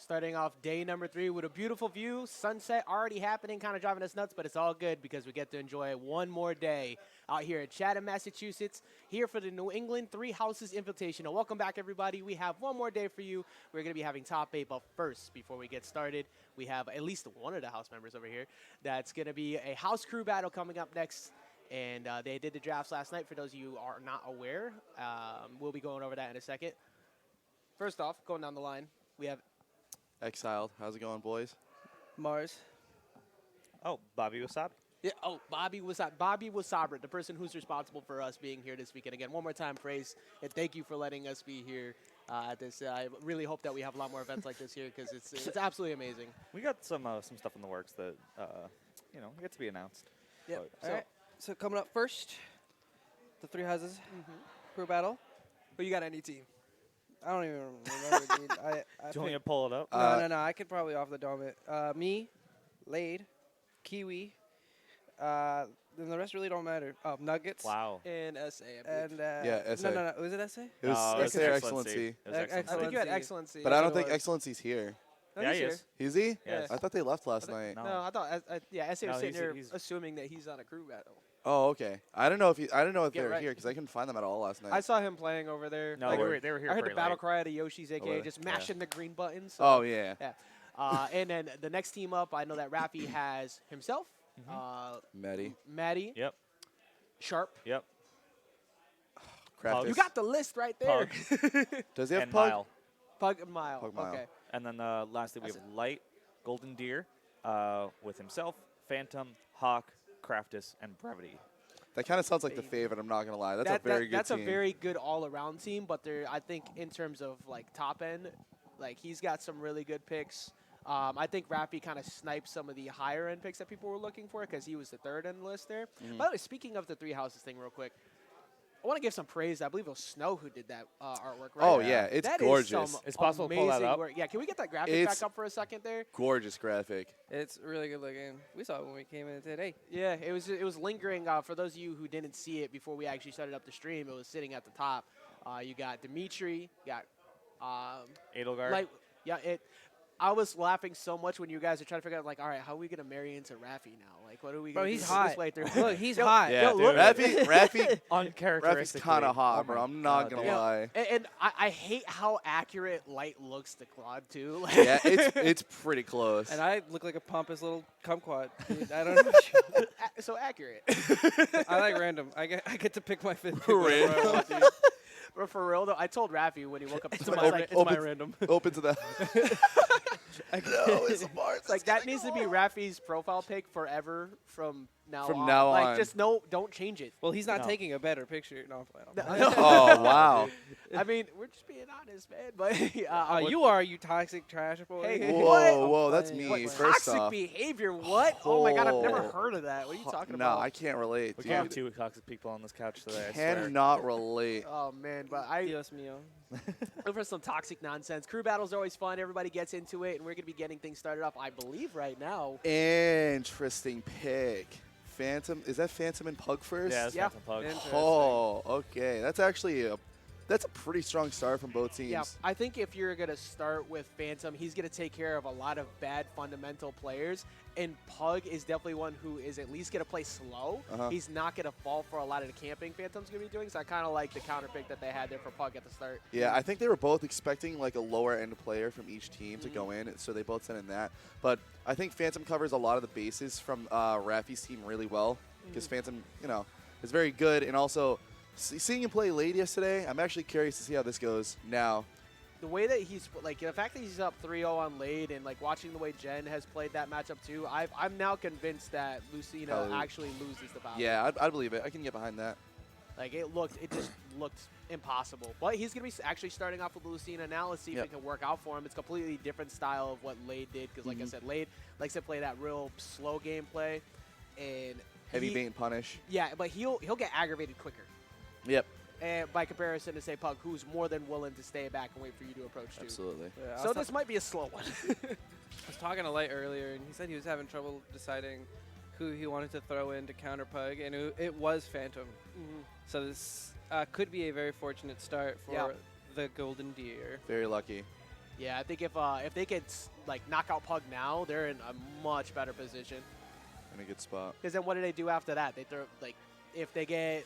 starting off day number 3 with a beautiful view. Sunset already happening, kind of driving us nuts, but it's all good because we get to enjoy one more day out here at Chatham, Massachusetts, here for the New England Three Houses Invitational. Welcome back, everybody. We have one more day for you. We're going to be having top 8, but first, before we get started, we have at least one of the house members over here. That's going to be a house crew battle coming up next. And they did the drafts last night, for those of you who are not aware. We'll be going over that in a second. First off, going down the line, we have Exiled. How's it going, boys? Mars. Oh, Bobby Wasabi. yeah, Bobby Wasabra, the person who's responsible for us being here this weekend. Again, one more time, praise, and thank you for letting us be here at this. I really hope that we have a lot more events like this here because it's absolutely amazing. We got some stuff in the works that get to be announced. Yep. All right. So coming up first, the Three Houses crew battle. Who you got any team? I don't even remember, dude. Do you want me to pull it up? No. I could probably off the dome it. Me, Lade, Kiwi. Then the rest really don't matter. Nuggets. Wow. And SA, I believe. And SA. No. Was it SA? It was No, SA or Excellency. It was Ex- I Excellency. think you had Excellency. Excellency. But I don't it think was. Excellency's here. No, Yeah, he's he here. is. Is he? Yes. I thought they left last night. No. No, I thought, SA No, was sitting there he's- assuming that he's on a crew battle. Oh, okay. I don't know if Get they were right. here because I couldn't find them at all last night. I saw him playing over there. No, Like, they were here I heard the pretty battle late. cry of the Yoshis, aka really? just mashing the green buttons. So. Oh yeah. Yeah. And then the next team up, I know that Raffi has himself, Maddie. Maddie, Yep. Sharp. Yep. Craftis. You got the list right there. Does he have And Pug? Mile. Pug and Mile. Pug Mile. Okay. And then lastly, we That's have Light, Golden Deer, with himself, Phantom, Hawk, Craftis, and Brevity. That kind of sounds like the favorite. I'm not gonna lie. That's a very good That's team. a very good all-around team, but I think in terms of like top end, like he's got some really good picks. I think Raffi kind of sniped some of the higher end picks that people were looking for because he was the third end list there. By the way, speaking of the Three Houses thing, real quick, I want to give some praise. I believe it was Snow who did that artwork. Right? Oh yeah, it's That is gorgeous. some It's possible to pull that amazing up? work. Yeah, can we get that graphic It's- back up for a second there? Gorgeous graphic. It's really good looking. We saw it when we came in today. Yeah, it was lingering. For those of you who didn't see it before we actually started up the stream, it was sitting at the top. You got Dimitri, you got Edelgard. like I was laughing so much when you guys are trying to figure out like, all right, how are we gonna marry into Raffi now? Like, what are we Bro, gonna he's do hot. this way through? Look, he's Yo, hot. Yeah, yo, look. dude. Raffi's Uncharacteristically. kind of hot, Oh bro. my I'm not God, gonna dude. lie. And I hate how accurate Light looks to Claude too. Like, Yeah, it's pretty close. And I look like a pompous little kumquat. Dude, I don't know. so accurate. I like random. I get to pick my fifth. Random. But for real though, I told Raffi when he woke up this my morning, open- it's my open- random. Open to the. No, it's a bar. It's like that needs to be Raffi's profile pic forever from now on. From now like on. just don't change it. Well, he's not No. taking a better picture. No, I'm playing. Oh wow. I mean, we're just being honest, man. But You are, you toxic trash boy. Hey, Whoa, what? whoa, that's What? me. what First toxic off, behavior? What? Oh my God, I've never Oh. heard of that. What are you talking no, about? I can't relate. We Dude. can't have two toxic people on this couch today. I swear. Cannot relate. Oh man, but I Dios mío. look for some toxic nonsense. Crew battles are always fun. Everybody gets into it, and we're gonna be getting things started up, I believe, right now. Interesting pick. Phantom. Is that Phantom and Pug first? Yeah, that's Yeah. Phantom Pug. Interesting. Oh, okay. That's actually that's a pretty strong start from both teams. Yeah, I think if you're going to start with Phantom, he's going to take care of a lot of bad fundamental players. And Pug is definitely one who is at least going to play slow. He's not going to fall for a lot of the camping Phantom's going to be doing. So I kind of like the counter pick that they had there for Pug at the start. Yeah, I think they were both expecting like a lower end player from each team to go in, so they both sent in that. But I think Phantom covers a lot of the bases from Raffi's team really well because Phantom, is very good. And also, seeing him play late yesterday, I'm actually curious to see how this goes now. The way that he's like, the fact that he's up 3-0 on late, and like watching the way Jen has played that matchup too, I'm now convinced that Lucina actually loses the battle. Yeah, I believe it. I can get behind that. Like it just looked impossible. But he's gonna be actually starting off with Lucina now. Let's see if it can work out for him. It's a completely different style of what Lade did, because like I said, Lade likes to play that real slow gameplay and Heavy bait and punish. Yeah, but he'll get aggravated quicker. Yep. And by comparison to say Pug, who's more than willing to stay back and wait for you to approach too. Absolutely. Yeah, So this might be a slow one. I was talking to Light earlier, and he said he was having trouble deciding who he wanted to throw in to counter Pug, and it was Phantom. So this could be a very fortunate start for the Golden Deer. Very lucky. Yeah, I think if they could like knock out Pug now, they're in a much better position. In a good spot. Because then what do they do after that? They throw like if they get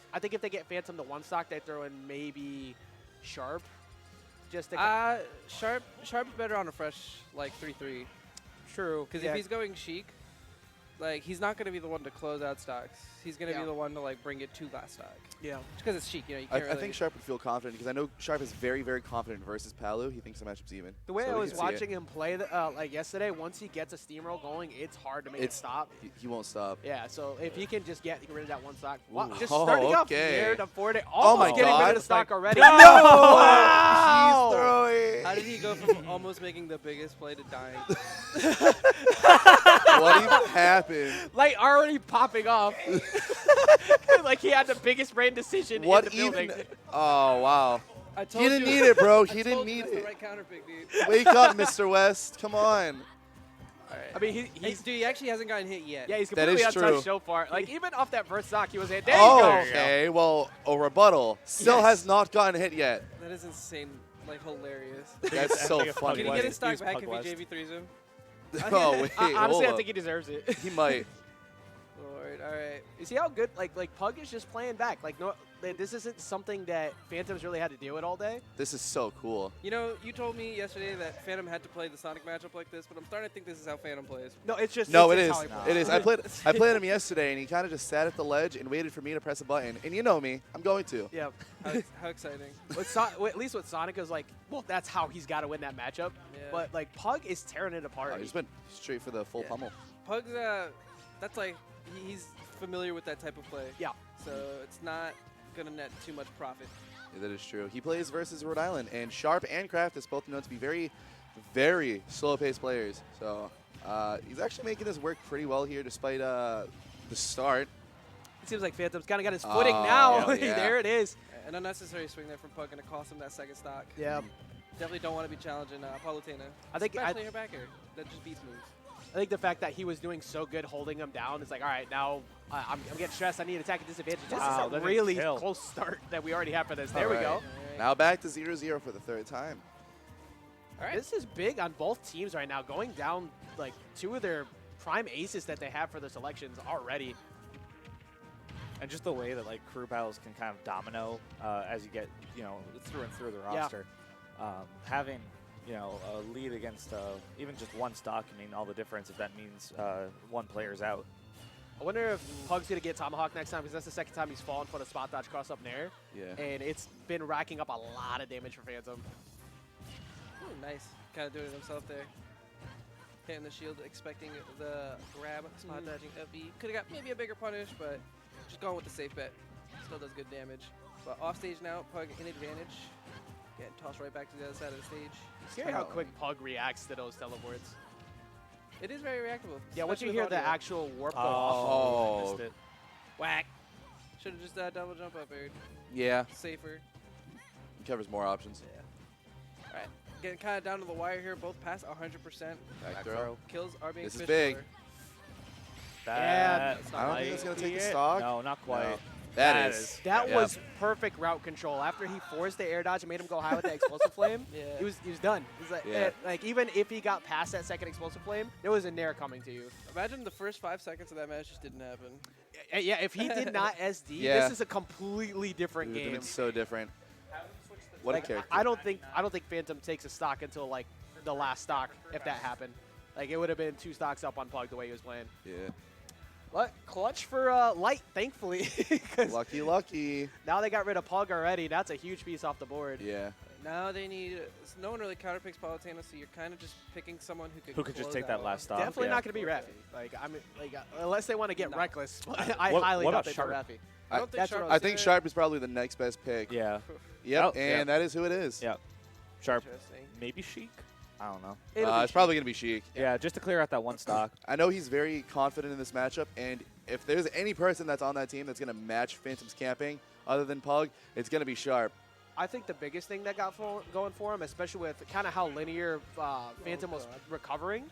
Phantom to one stock, they throw in maybe Sharp. Just to Sharp's better on a fresh like 3-3. true. Because if he's going Sheik, like he's not going to be the one to close out stocks. He's going to be the one to like bring it to last stock. Yeah. Because it's Sheik, you know. You I can't really think Sharp would feel confident because I know Sharp is very, very confident versus Palu. He thinks the matchup's even. The way So I we was can see it. watching him play like yesterday, once he gets a steamroll going, it's hard to make it stop. He won't stop. Yeah, so if he can just get rid of that one stock, Ooh. just Oh, starting off okay. there to forward it, Oh my almost getting rid God. of the stock already. No! Wow! He's throwing. How did he go from almost making the biggest play to dying? What even happened? Like already popping off. Like he had the biggest brain decision What in the even? building. Oh, wow. I told He didn't you. need it, bro. I He didn't told you need that's the it. right counter pick, dude. Wake up, Mr. West. Come on. I mean, he's Dude, he actually hasn't gotten hit yet. yeah, he's That completely is untouched true. so far. Like even off that first stock, he was hit. There Oh, you go. okay. Well, a rebuttal. Still Yes. has not gotten hit yet. That is insane. Like, hilarious. That's so think of Pug funny. Can he West. get his stock Use back Pug if West. he JV3s him? Oh, wait. Honestly, hold I up. think he deserves it. He might. Lord, all right. You see how good like Pug is just playing back. Like no, this isn't something that Phantoms really had to deal with all day. This is so cool. You know, you told me yesterday that Phantom had to play the Sonic matchup like this, but I'm starting to think this is how Phantom plays. No, it's just No, it's it just is. how he It plays. is. I played him yesterday, and he kind of just sat at the ledge and waited for me to press a button. And you know me, I'm going to. Yeah. How exciting. At least with Sonic is like, well, that's how he's got to win that matchup. Yeah. But like Pug is tearing it apart. I just went straight for the full Yeah. pummel. Pug's, that's like, he's familiar with that type of play. Yeah. So it's not going to net too much profit. Yeah, that is true. He plays versus Rhode Island, and Sharp and Craftis both known to be very, very slow-paced players. So he's actually making this work pretty well here, despite the start. It seems like Phantom's kind of got his footing now. yeah. There it is. An unnecessary swing there from Pug going to cost him that second stock. Yeah. Definitely don't want to be challenging Palutena. I think- Especially her backer. That just beats moves. I think the fact that he was doing so good holding him down is like, all right, now I'm getting stressed. I need attack at disadvantage. This Wow, is that a is really kill. close start that we already have for this. There we All go. right. All right. Now back to 0-0 for the third time. All right. This is big on both teams right now, going down like two of their prime aces that they have for their selections already. And just the way that like crew battles can kind of domino as you get through and through the Yeah. roster. Having a lead against even just one stock can mean all the difference if that means one player's out. I wonder if Pug's going to get Tomahawk next time, because that's the second time he's fallen for the spot dodge cross up nair. Yeah. And it's been racking up a lot of damage for Phantom. Ooh, nice. Kind of doing it himself there. Hitting the shield, expecting the grab, spot dodging up B. Could have got maybe a bigger punish, but just going with the safe bet. Still does good damage. But off stage now, Pug in advantage. Getting tossed right back to the other side of the stage. Scary how quick Pug reacts to those teleports. It is very reactable. Yeah, once you especially hear with the audio. actual warp go off. Oh. Missed it. Whack. Should have just double jump up aired. Yeah. Safer. He covers more options. Yeah. All right. Getting kind of down to the wire here. Both pass 100%. Back throw. Kills are being This is fished big. for. Yeah, it's I don't think might that's going to take be the it. stock. No, not quite. No. That is. That Yeah. was perfect route control. After he forced the air dodge and made him go high with the explosive flame, Yeah. he was done. He was like, Yeah. like even if he got past that second explosive flame, there was a nair coming to you. Imagine the first 5 seconds of that match just didn't happen. Yeah, if he did not SD, Yeah. this is a completely different It would have game. been so different. What Like, a character. I don't think Phantom takes a stock until like the last stock if that happened. Like it would have been 2 stocks up on Pug the way he was playing. Yeah. But clutch for Light, thankfully, because Lucky. now they got rid of Pug already. That's a huge piece off the board. Yeah. Now they need. No one really counterpicks Palutena, so you're kind of just picking someone who could just close take that out. last stock. Definitely yeah. not going to be Rafi. Like I mean, like unless they want to get No. reckless. But I What- highly what doubt about they put Sharp? Rafi. I don't think That's Sharp what I think Sharp is probably the next best pick. Yeah. Yep. Oh, and yeah. that is who it is. Yeah. Sharp. Interesting. Maybe Sheik. I don't know. It'll be It's probably going to be Sheik. Yeah, just to clear out that one stock. I know he's very confident in this matchup, and if there's any person that's on that team that's going to match Phantom's camping other than Pug, it's going to be Sharp. I think the biggest thing that got going for him, especially with kind of how linear Phantom was recovering,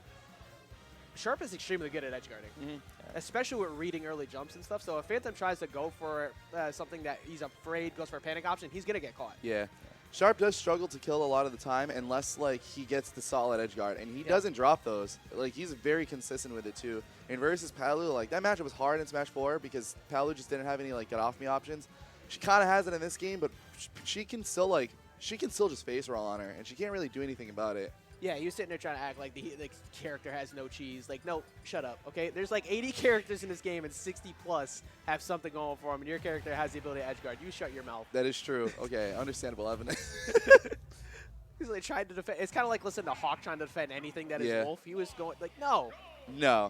Sharp is extremely good at edge guarding, especially with reading early jumps and stuff. So if Phantom tries to go for something that he's afraid goes for a panic option, he's going to get caught. Yeah. Sharp does struggle to kill a lot of the time unless like he gets the solid edge guard, and he doesn't drop those. Like he's very consistent with it too. And versus Palu, like that matchup was hard in Smash 4 because Palu just didn't have any like get off me options. She kind of has it in this game, but she can still just face roll on her, and she can't really do anything about it. Yeah, he was sitting there trying to act like the character has no cheese. Like, no, shut up, okay? There's like 80 characters in this game, and 60 plus have something going for them, and your character has the ability to edge guard. You shut your mouth. That is true. Okay, understandable, Evan. He's like trying to defend. It's kind of like listening to Hawk trying to defend anything that is Wolf. He was going like, no,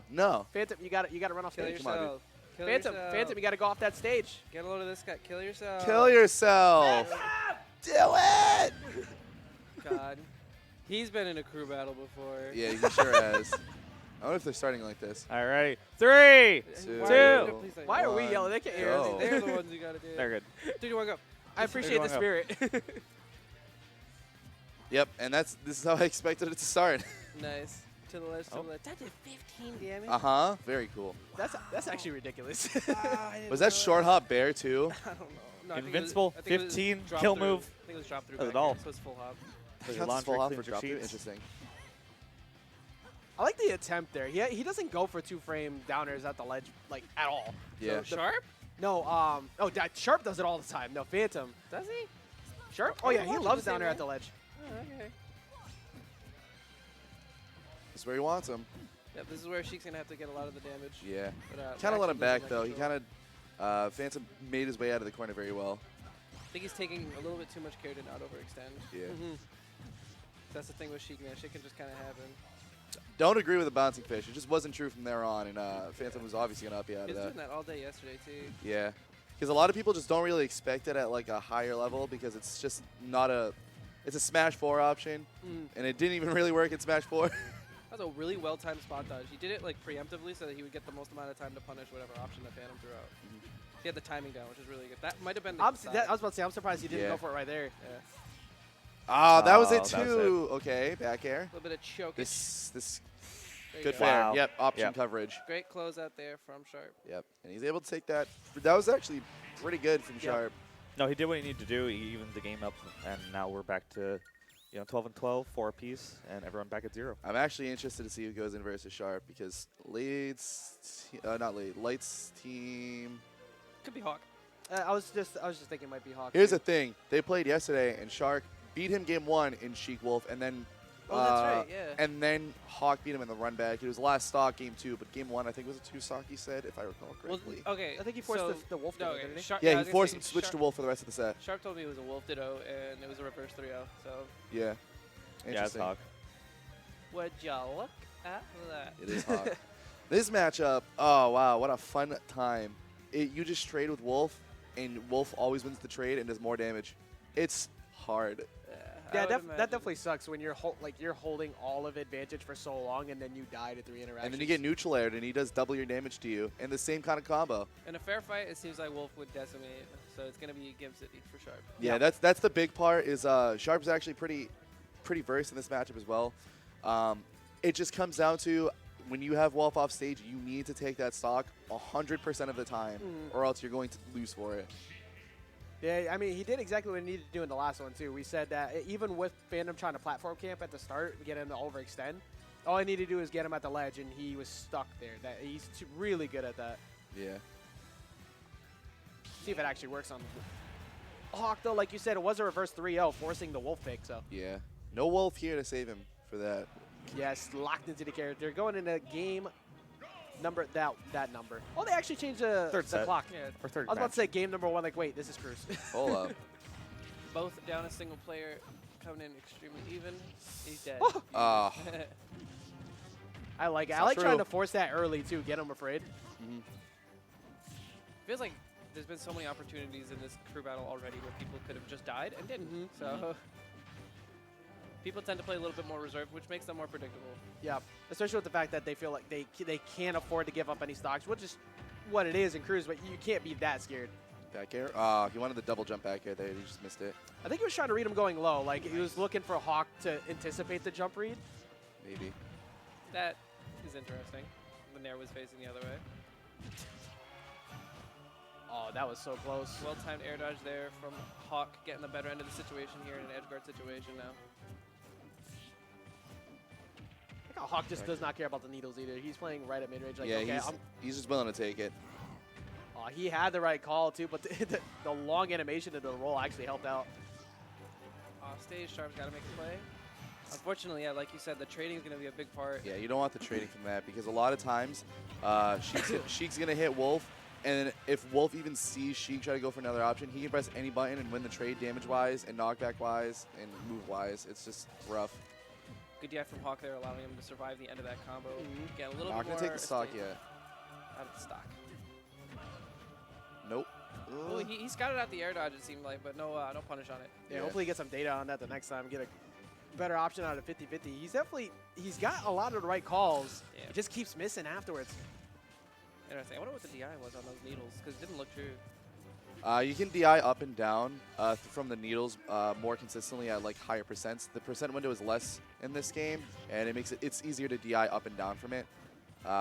no. Phantom, you got to run off Kill stage. yourself. Kill Phantom, yourself. Phantom, you got to go off that stage. Get a load of this guy. Kill yourself. Kill yourself. Do it. God. He's been in a crew battle before. Yeah, he sure has. I wonder if they're starting like this. All right. 3, Two. Why are you- Two. please don't- Why are we One, yelling? They can't hear go. us. They're the ones you gotta do. They're good. 3, 2, 1, go. I appreciate the Everyone spirit. Yep, and this is how I expected it to start. Nice. To the left, to Oh. the left. That did 15 damage. Uh-huh. Very cool. That's actually ridiculous. Ah, I didn't Was that know short hop bear too? I don't know. No, I think it was- Invincible, I think it was 15, drop kill through. move. I think it was drop through. Does it back all. here, so it's full hop. Does your Counts launcher full hop clean for your drop through? sheets? Interesting. I like the attempt there. He doesn't go for 2-frame downers at the ledge like at all. Yeah. So Sharp? No, Sharp does it all the time. No, Phantom. Does he? Sharp? Oh, Oh yeah, we're he watching loves the same downer at way. the ledge. Oh, okay. This is where he wants him. Yep, this is where Sheik's gonna have to get a lot of the damage. Yeah. But, Kind of let him actually back losing though. that He control. kind of Phantom made his way out of the corner very well. I think he's taking a little bit too much care to not overextend. Yeah. That's the thing with Sheik, man. Shit can just kind of happen. Don't agree with the bouncing fish. It just wasn't true from there on, and Phantom was obviously gonna up you out He of was that. doing that all day yesterday, too. Yeah. Because a lot of people just don't really expect it at like a higher level because it's just not it's a Smash 4 option, and it didn't even really work in Smash 4. That was a really well-timed spot dodge. He did it like preemptively so that he would get the most amount of time to punish whatever option that Phantom threw out. He had the timing down, which is really good. That might have been the I was about to say, I'm surprised he didn't Yeah. go for it right there. yeah. Ah, that was Oh, it that was too. Okay, back air. A little bit of choke. This There you good go. fair. Wow. Yep, option Yep. coverage. Great close out there from Sharp. Yep, and he's able to take that. That was actually pretty good from Yep. Sharp. No, he did what he needed to do. He evened the game up, and now we're back to 12 and 12, 4 apiece, and everyone back at 0. I'm actually interested to see who goes in versus Sharp because Light's team. Could be Hawk. I was just thinking it might be Hawk. Here's the thing: they played yesterday, and Shark beat him game 1 in Sheik Wolf, and then Oh, that's right, yeah. and then Hawk beat him in the run back. It was last stock game 2, but game 1 I think was a 2 stock. He said, if I recall Well, correctly. okay. I think he forced so, the Wolf no, to okay, didn't he? Sharp, Yeah, I he was gonna forced say, him to switch Sharp, to Wolf for the rest of the set. Sharp told me it was a Wolf Ditto, and it was a reverse 3-0. So, Yeah. Yeah, it's Interesting. Hawk. would y'all look at that? It is Hawk. This matchup, oh wow, what a fun time. You just trade with Wolf, and Wolf always wins the trade and does more damage. It's hard. Yeah, I would that imagine. definitely sucks when you're you're holding all of advantage for so long and then you die to 3 interactions. And then you get neutral aired, and he does double your damage to you, and the same kind of combo. In a fair fight, it seems like Wolf would decimate, so it's gonna be Game City for Sharp. Yeah, that's the big part. Is Sharp's actually pretty versed in this matchup as well. It just comes down to when you have Wolf off stage, you need to take that stock 100% of the time, or else you're going to lose for it. Yeah, I mean, he did exactly what he needed to do in the last one, too. We said that even with Phantom trying to platform camp at the start and get him to overextend, all I needed to do is get him at the ledge, and he was stuck there. He's really good at that. Yeah. See if it actually works on Hawk, though. Like you said, it was a reverse 3-0, forcing the Wolf pick, so. Yeah. No Wolf here to save him for that. Yes, locked into the character. Going into game number, that number. Oh, they actually changed the Third set. clock. Yeah, Or third I was about match. to say game number 1, like, wait, this is Cruz. Hold up. both down a single player, coming in extremely even. He's dead. Ah. I like it. It's I not like trying true. to force that early, too, get him afraid. Feels like there's been so many opportunities in this crew battle already where people could have just died and didn't. So people tend to play a little bit more reserved, which makes them more predictable. Yeah, especially with the fact that they feel like they can't afford to give up any stocks, which is what it is in Cruz, but you can't be that scared. Back air. He wanted the double jump back air there. He just missed it. I think he was trying to read him going low. Like, he was looking for Hawk to anticipate the jump read. Maybe. That is interesting. The Nair was facing the other way. Oh, that was so close. Well-timed air dodge there from Hawk, getting the better end of the situation here in an edge guard situation now. Like how Hawk just does not care about the needles either. He's playing right at mid-range. Like, yeah, okay, he's just willing to take it. he had the right call, too, but the long animation of the roll actually helped out. Off stage, Sharp's got to make a play. Unfortunately, yeah, like you said, the trading is going to be a big part. Yeah, you don't want the trading from that because a lot of times Sheik's going to hit Wolf, and if Wolf even sees Sheik try to go for another option, he can press any button and win the trade damage-wise and knockback-wise and move-wise. It's just rough. Good DI from Hawk there, allowing him to survive the end of that combo. Get a little Not bit going more to take the stock escape yet. out of the stock. Nope. Well, he scouted out the air dodge, it seemed like, but no punish on it. Yeah, hopefully get some data on that the next time. Get a better option out of 50-50. He's got a lot of the right calls. Yeah. It just keeps missing afterwards. Interesting. I wonder what the DI was on those needles, because it didn't look true. You can DI up and down from the needles more consistently at like higher percents. The percent window is less in this game, and it's easier to DI up and down from it,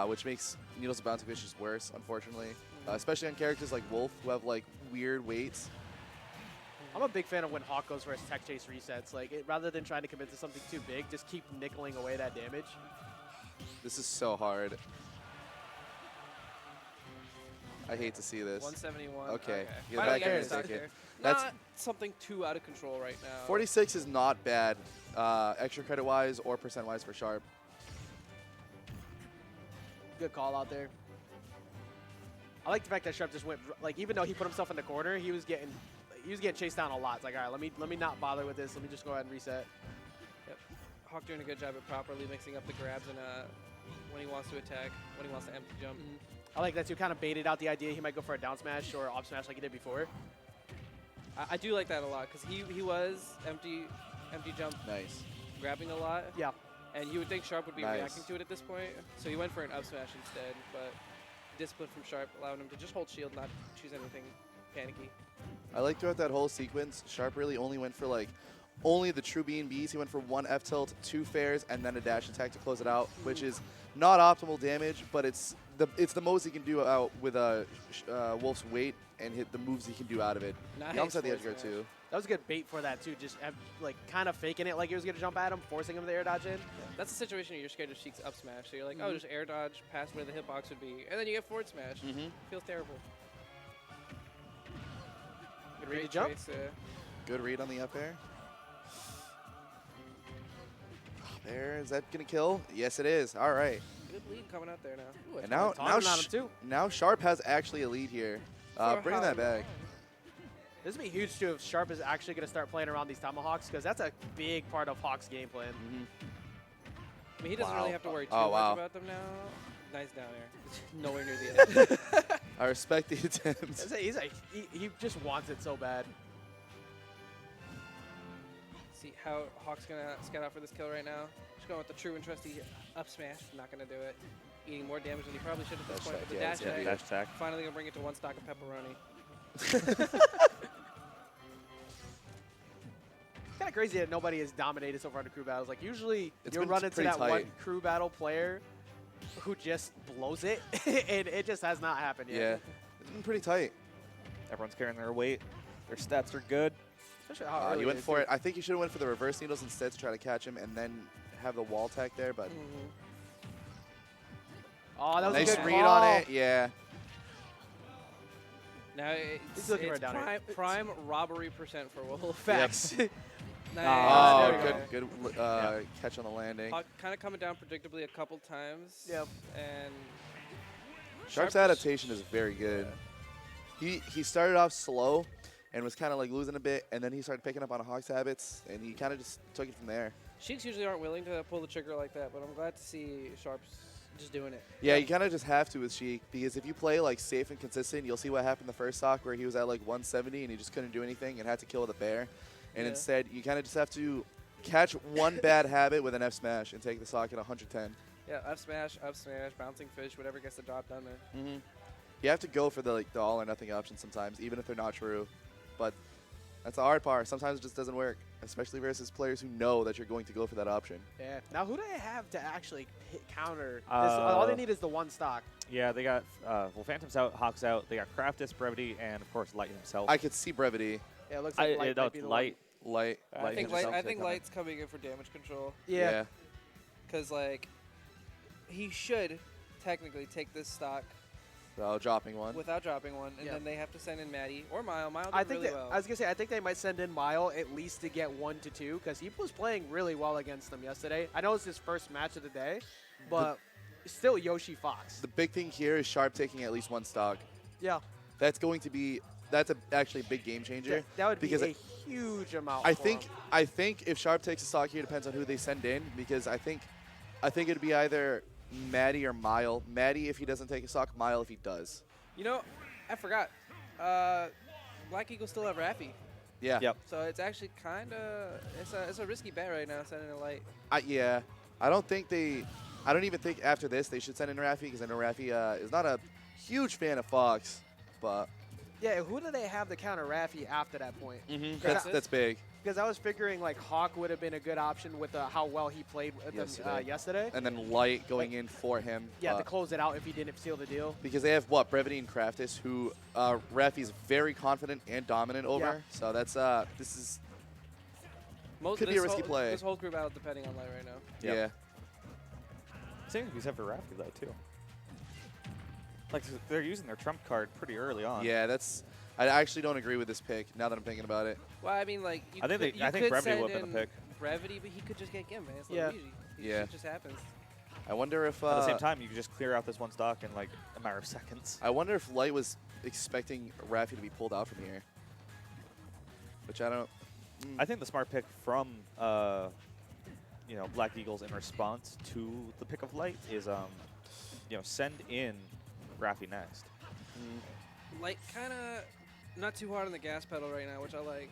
which makes needles bouncing fishes worse, unfortunately. Especially on characters like Wolf, who have like weird weights. I'm a big fan of when Hawk goes for his tech chase resets. Like, rather than trying to commit to something too big, just keep nickeling away that damage. This is so hard. I hate to see this. 171. Okay. Yeah, Finally back getting air the stock ticket. there. That's- Not something too out of control right now. 46 is not bad, extra credit-wise or percent-wise for Sharp. Good call out there. I like the fact that Sharp just went, like, even though he put himself in the corner, he was getting chased down a lot. It's like, all right, let me not bother with this. Let me just go ahead and reset. Yep. Hawk doing a good job of properly mixing up the grabs and when he wants to attack, when he wants to empty jump. I like that too. Kind of baited out the idea he might go for a down smash or up smash like he did before. I do like that a lot because he was empty jump Nice. grabbing a lot. Yeah. And you would think Sharp would be Nice. reacting to it at this point. So he went for an up smash instead, but discipline from Sharp allowed him to just hold shield, not choose anything panicky. I like throughout that whole sequence, Sharp really only went for like only the true B&Bs. He went for 1 F tilt, 2 fairs, and then a dash attack to close it out, which is not optimal damage, but it's the most he can do out with Wolf's weight and hit the moves he can do out of it. Nice He almost had the edge forward guard smash. too. That was a good bait for that too. Just like kind of faking it like he was going to jump at him, forcing him to air dodge in. That's a situation where you're scared of Sheik's up smash. So you're like, oh, just air dodge past where the hitbox would be. And then you get forward smash. Feels terrible. Good read to Great jump. trace, Good read on the up air. There, is that gonna kill? Yes, it is. All right. good lead coming out there now. Ooh, And now, Taunting on him too. now Sharp has actually a lead here. Bringing that back. This would be huge too if Sharp is actually going to start playing around these tomahawks because that's a big part of Hawk's game plan. I mean, he doesn't Wow. really have to worry too Oh, much wow. about them now. Nice down air. Nowhere near the edge. I respect the attempts. He just wants it so bad. See how Hawk's going to scout out for this kill right now. Just going with the true and trusty up smash. Not going to do it. Eating more damage than he probably should at this Dash point. attack, With the yeah, dash it's attack. Dash attack. Finally going to bring it to 1 stock of pepperoni. Kind of crazy that nobody has dominated so far in the crew battles. Like usually It's you'll been run into pretty that one tight. crew battle player who just blows it, and it just has not happened Yeah, yet. it's been pretty tight. Everyone's carrying their weight. Their stats are good. Especially how early You went it is, for too. it. I think you should have went for the reverse needles instead to try to catch him and then have the wall tech there, but Oh, that was nice a good read call. on it. Yeah. Now He's it's, looking for it's a down air. prime robbery percent for Wolf. Facts. Nice. Oh, there we good catch on the landing. Hawk kind of coming down predictably a couple times. Yep. And Sharp's adaptation is very good. He started off slow and was kind of like losing a bit, and then he started picking up on Hawk's habits, and he kind of just took it from there. Sheiks usually aren't willing to pull the trigger like that, but I'm glad to see Sharp's just doing it. Yeah, you kind of just have to with Sheik, because if you play like safe and consistent, you'll see what happened the first stock where he was at like 170 and he just couldn't do anything and had to kill with a bear. And Yeah. instead, you kind of just have to catch one bad habit with an F smash and take the stock at 110. Yeah, up smash, bouncing fish, whatever gets the job done there. You have to go for the all or nothing option sometimes, even if they're not true. But that's the hard part. Sometimes it just doesn't work. especially versus players who know that you're going to go for that option. Yeah. Now, who do they have to actually counter this? All they need is the one stock. Yeah, they got well, Phantom's out, Hawk's out. They got Craftis, Brevity, and of course Light himself. I could see Brevity. Yeah, it looks like Light no, might it's be the Light. Light. I think himself I think coming. Light's coming in for damage control. one. Yeah. Because, like, he should technically take this stock So dropping one. without dropping one, and Yeah. then they have to send in Maddie or Mile. Mile did I think really that, well. I was gonna say I think they might send in Mile at least to get 1 to 2 because he was playing really well against them yesterday. I know it's his first match of the day, but still Yoshi Fox. The big thing here is Sharp taking at least one stock. Yeah, That's going to be actually a big game changer. that would be because a huge amount. I for think him. I think if Sharp takes a stock here, depends on who they send in, because I think it'd be either Maddie or Mile. Maddie if he doesn't take a stock, Mile if he does. You know, I forgot. Black Eagle still have Raffi. Yeah. Yep. So it's actually kind of it's a risky bet right now sending a Light. Yeah. I don't even think after this they should send in Rafi, because I know Rafi is not a huge fan of Fox, but Yeah, who do they have to counter Raffi after that point? that's big. Because I was figuring like Hawk would have been a good option with how well he played with them yesterday. And then Light going in for him. Yeah, to close it out if he didn't seal the deal. Because they have what, Brevity and Craftis, who Rafi's very confident and dominant over. Yeah. So that's this is Most Could be this a risky whole, play. This whole group battle depending on Light right now. Yep. yeah. Same can be said for Rafi though too. Like they're using their trump card pretty early on. Yeah, I actually don't agree with this pick now that I'm thinking about it. Well, I mean, like, you I think could, they- you I think could Brevity send would've been in the pick. Brevity, but he could just get Gim, man. It's Yeah. Luigi. Yeah. Shit just happens. I wonder if At the same time, you can just clear out this one stock in like a matter of seconds. I wonder if Light was expecting Rafi to be pulled out from here. Which I don't. I think the smart pick from Black Eagles in response to the pick of Light is send in Rafi next. Light kind of not too hard on the gas pedal right now, which I like.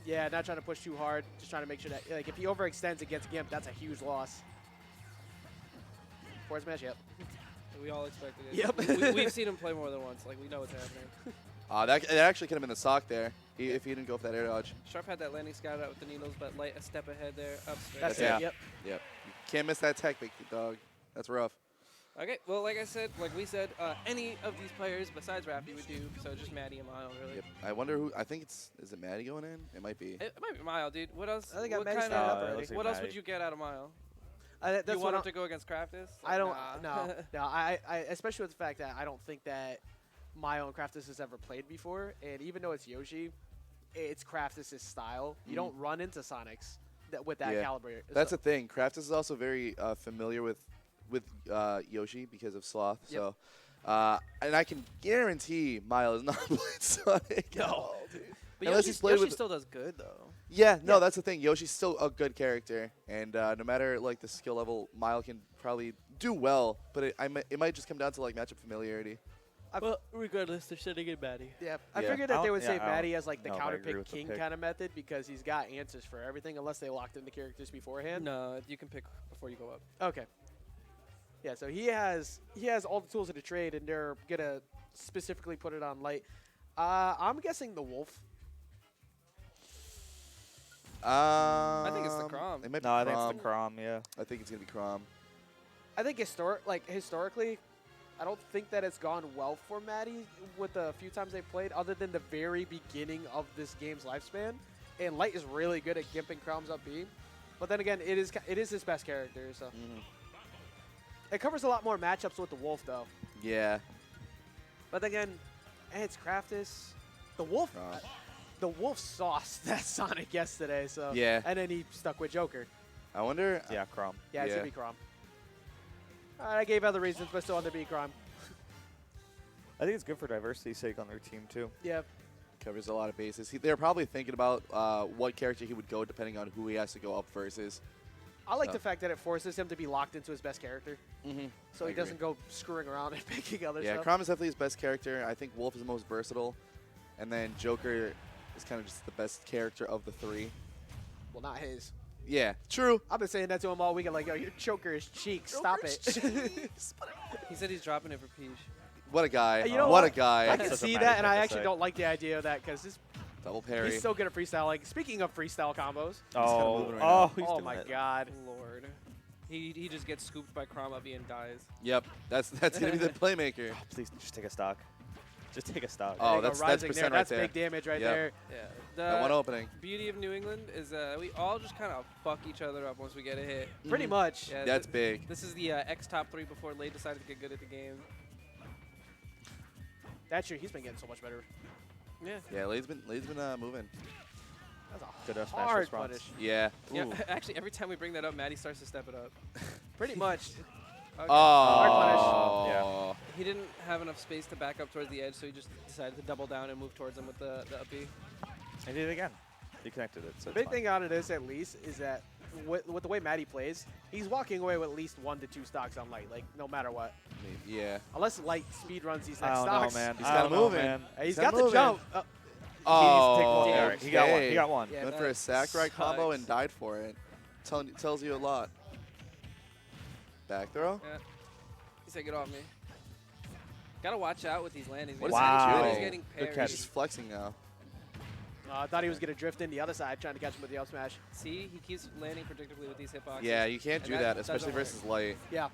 Yeah, not trying to push too hard. Just trying to make sure that like if he overextends against Gimp, that's a huge loss. Forward smash, yep. We all expected it. Yep. We've seen him play more than once. Like, we know what's happening. That actually could have been the sock there if he didn't go for that air dodge. Sharp had that landing scout out with the needles, but Light a step ahead there, up straight. That's Yeah. it. Yep. Yep. You can't miss that tech, big dog. That's rough. Okay, well, like we said, any of these players besides Rafi would do, so just Maddie and Mile, really. Yep. I wonder who. I think is it Maddie going in? It might be. It might be Mile, dude. What else? I think I what Maddie kind stand of, up already. looks like what else Maddie. would you get out of Mile? That's You what want him I'm- to go against Craftis? I don't. Nah. No. I especially with the fact that I don't think that Mile and Craftis has ever played before, and even though it's Yoshi, it's Craftis' style. You don't run into Sonics with that Yeah. caliber. That's the thing. Craftis is also very familiar with Yoshi because of Sloth. Yep. So, and I can guarantee Mile is not playing Sonic. No. But Unless Yoshi, he's played Yoshi with- still does good, though. Yeah, no, Yeah. that's the thing. Yoshi's still a good character, and no matter like the skill level, Mile can probably do well, but it might just come down to like matchup familiarity. Well, regardless, they're sitting in Maddie. Yeah, I Yeah. figured that they would Yeah, save I don't Maddie as like the know if I counter agree pick with the king pick. kind of method because he's got answers for everything unless they locked in the characters beforehand. No, you can pick before you go up. Okay. Yeah, so he has all the tools of the trade, and they're gonna specifically put it on Light. I'm guessing the Wolf. I think it's the Crom. It might be No, I think Crom. it's the Crom. Yeah. I think it's gonna be Crom. I think historically, I don't think that it's gone well for Maddie with the few times they played, other than the very beginning of this game's lifespan. And Light is really good at gimping Croms up B, but then again, it is his best character, so it covers a lot more matchups with the Wolf though. Yeah. But again, it's Craftis. The Wolf, Crom. the Wolf sauced that Sonic yesterday, so Yeah. and then he stuck with Joker. I wonder. Yeah, Crom. Yeah, it's Yeah. gonna be Crom. I gave other reasons, but still on the B Crom. I think it's good for diversity's sake on their team too. Yeah. Covers a lot of bases. They're probably thinking about what character he would go depending on who he has to go up versus. I like So. the fact that it forces him to be locked into his best character, Mm-hmm. so he doesn't go screwing around and picking other Yeah, stuff. Crom is definitely his best character. I think Wolf is the most versatile, and then Joker is kind of just the best character of the three. Well, not his. Yeah, true. I've been saying that to him all weekend, like, yo, your Joker is cheek. Stop it. He said he's dropping it for Peach. What a guy. You know what what? a guy. I That's can such a see Maddie that, and thing I to actually say. don't like the idea of that because Double parry. He's so good at freestyle. Like, speaking of freestyle combos. Oh, moving right now. he's Oh doing my it. god. Lord. He just gets scooped by Crom Up and dies. Yep, that's gonna be the playmaker. Oh, please just take a stock. Just take a stock. Oh, There you go, that's rising percent there. right That's there. big damage right Yep. there. Yeah. That one The opening. beauty of New England is we all just kind of fuck each other up once we get a hit. Pretty much. Yeah, That's big. This is the X top 3 before Lay decided to get good at the game. That's true. He's been getting so much better. Yeah. Yeah, Lade's been moving. That's a Good smash hard response. punish. Yeah. Yeah. Ooh. Actually, every time we bring that up, Maddie starts to step it up. Pretty much. Okay. Oh. He didn't have enough space to back up towards the edge, so he just decided to double down and move towards him with the up B. I did it again. He connected it. So The big thing out of this, at least, is that with the way Maddie plays, he's walking away with at least 1 to 2 stocks on Light, like, no matter what. Yeah. Unless Light speed runs these I next don't stocks. know, man. He's I got don't to know, move in. man. He's He's got gotta the move jump. in. He needs to take Oh, one. damn. There, he got one. He okay. got one. Yeah, Went for a that sack combo sucks. and died for it. Tells you a lot. Back throw. Yeah. He said, "Get off me." Gotta watch out with these landings. What is man. he He's doing? getting Good parried. catch. He's flexing now. I thought he was going to drift in the other side, trying to catch him with the up smash. See, he keeps landing predictably with these hitboxes. Yeah, you can't And do that, doesn't especially work. versus Light. Yeah.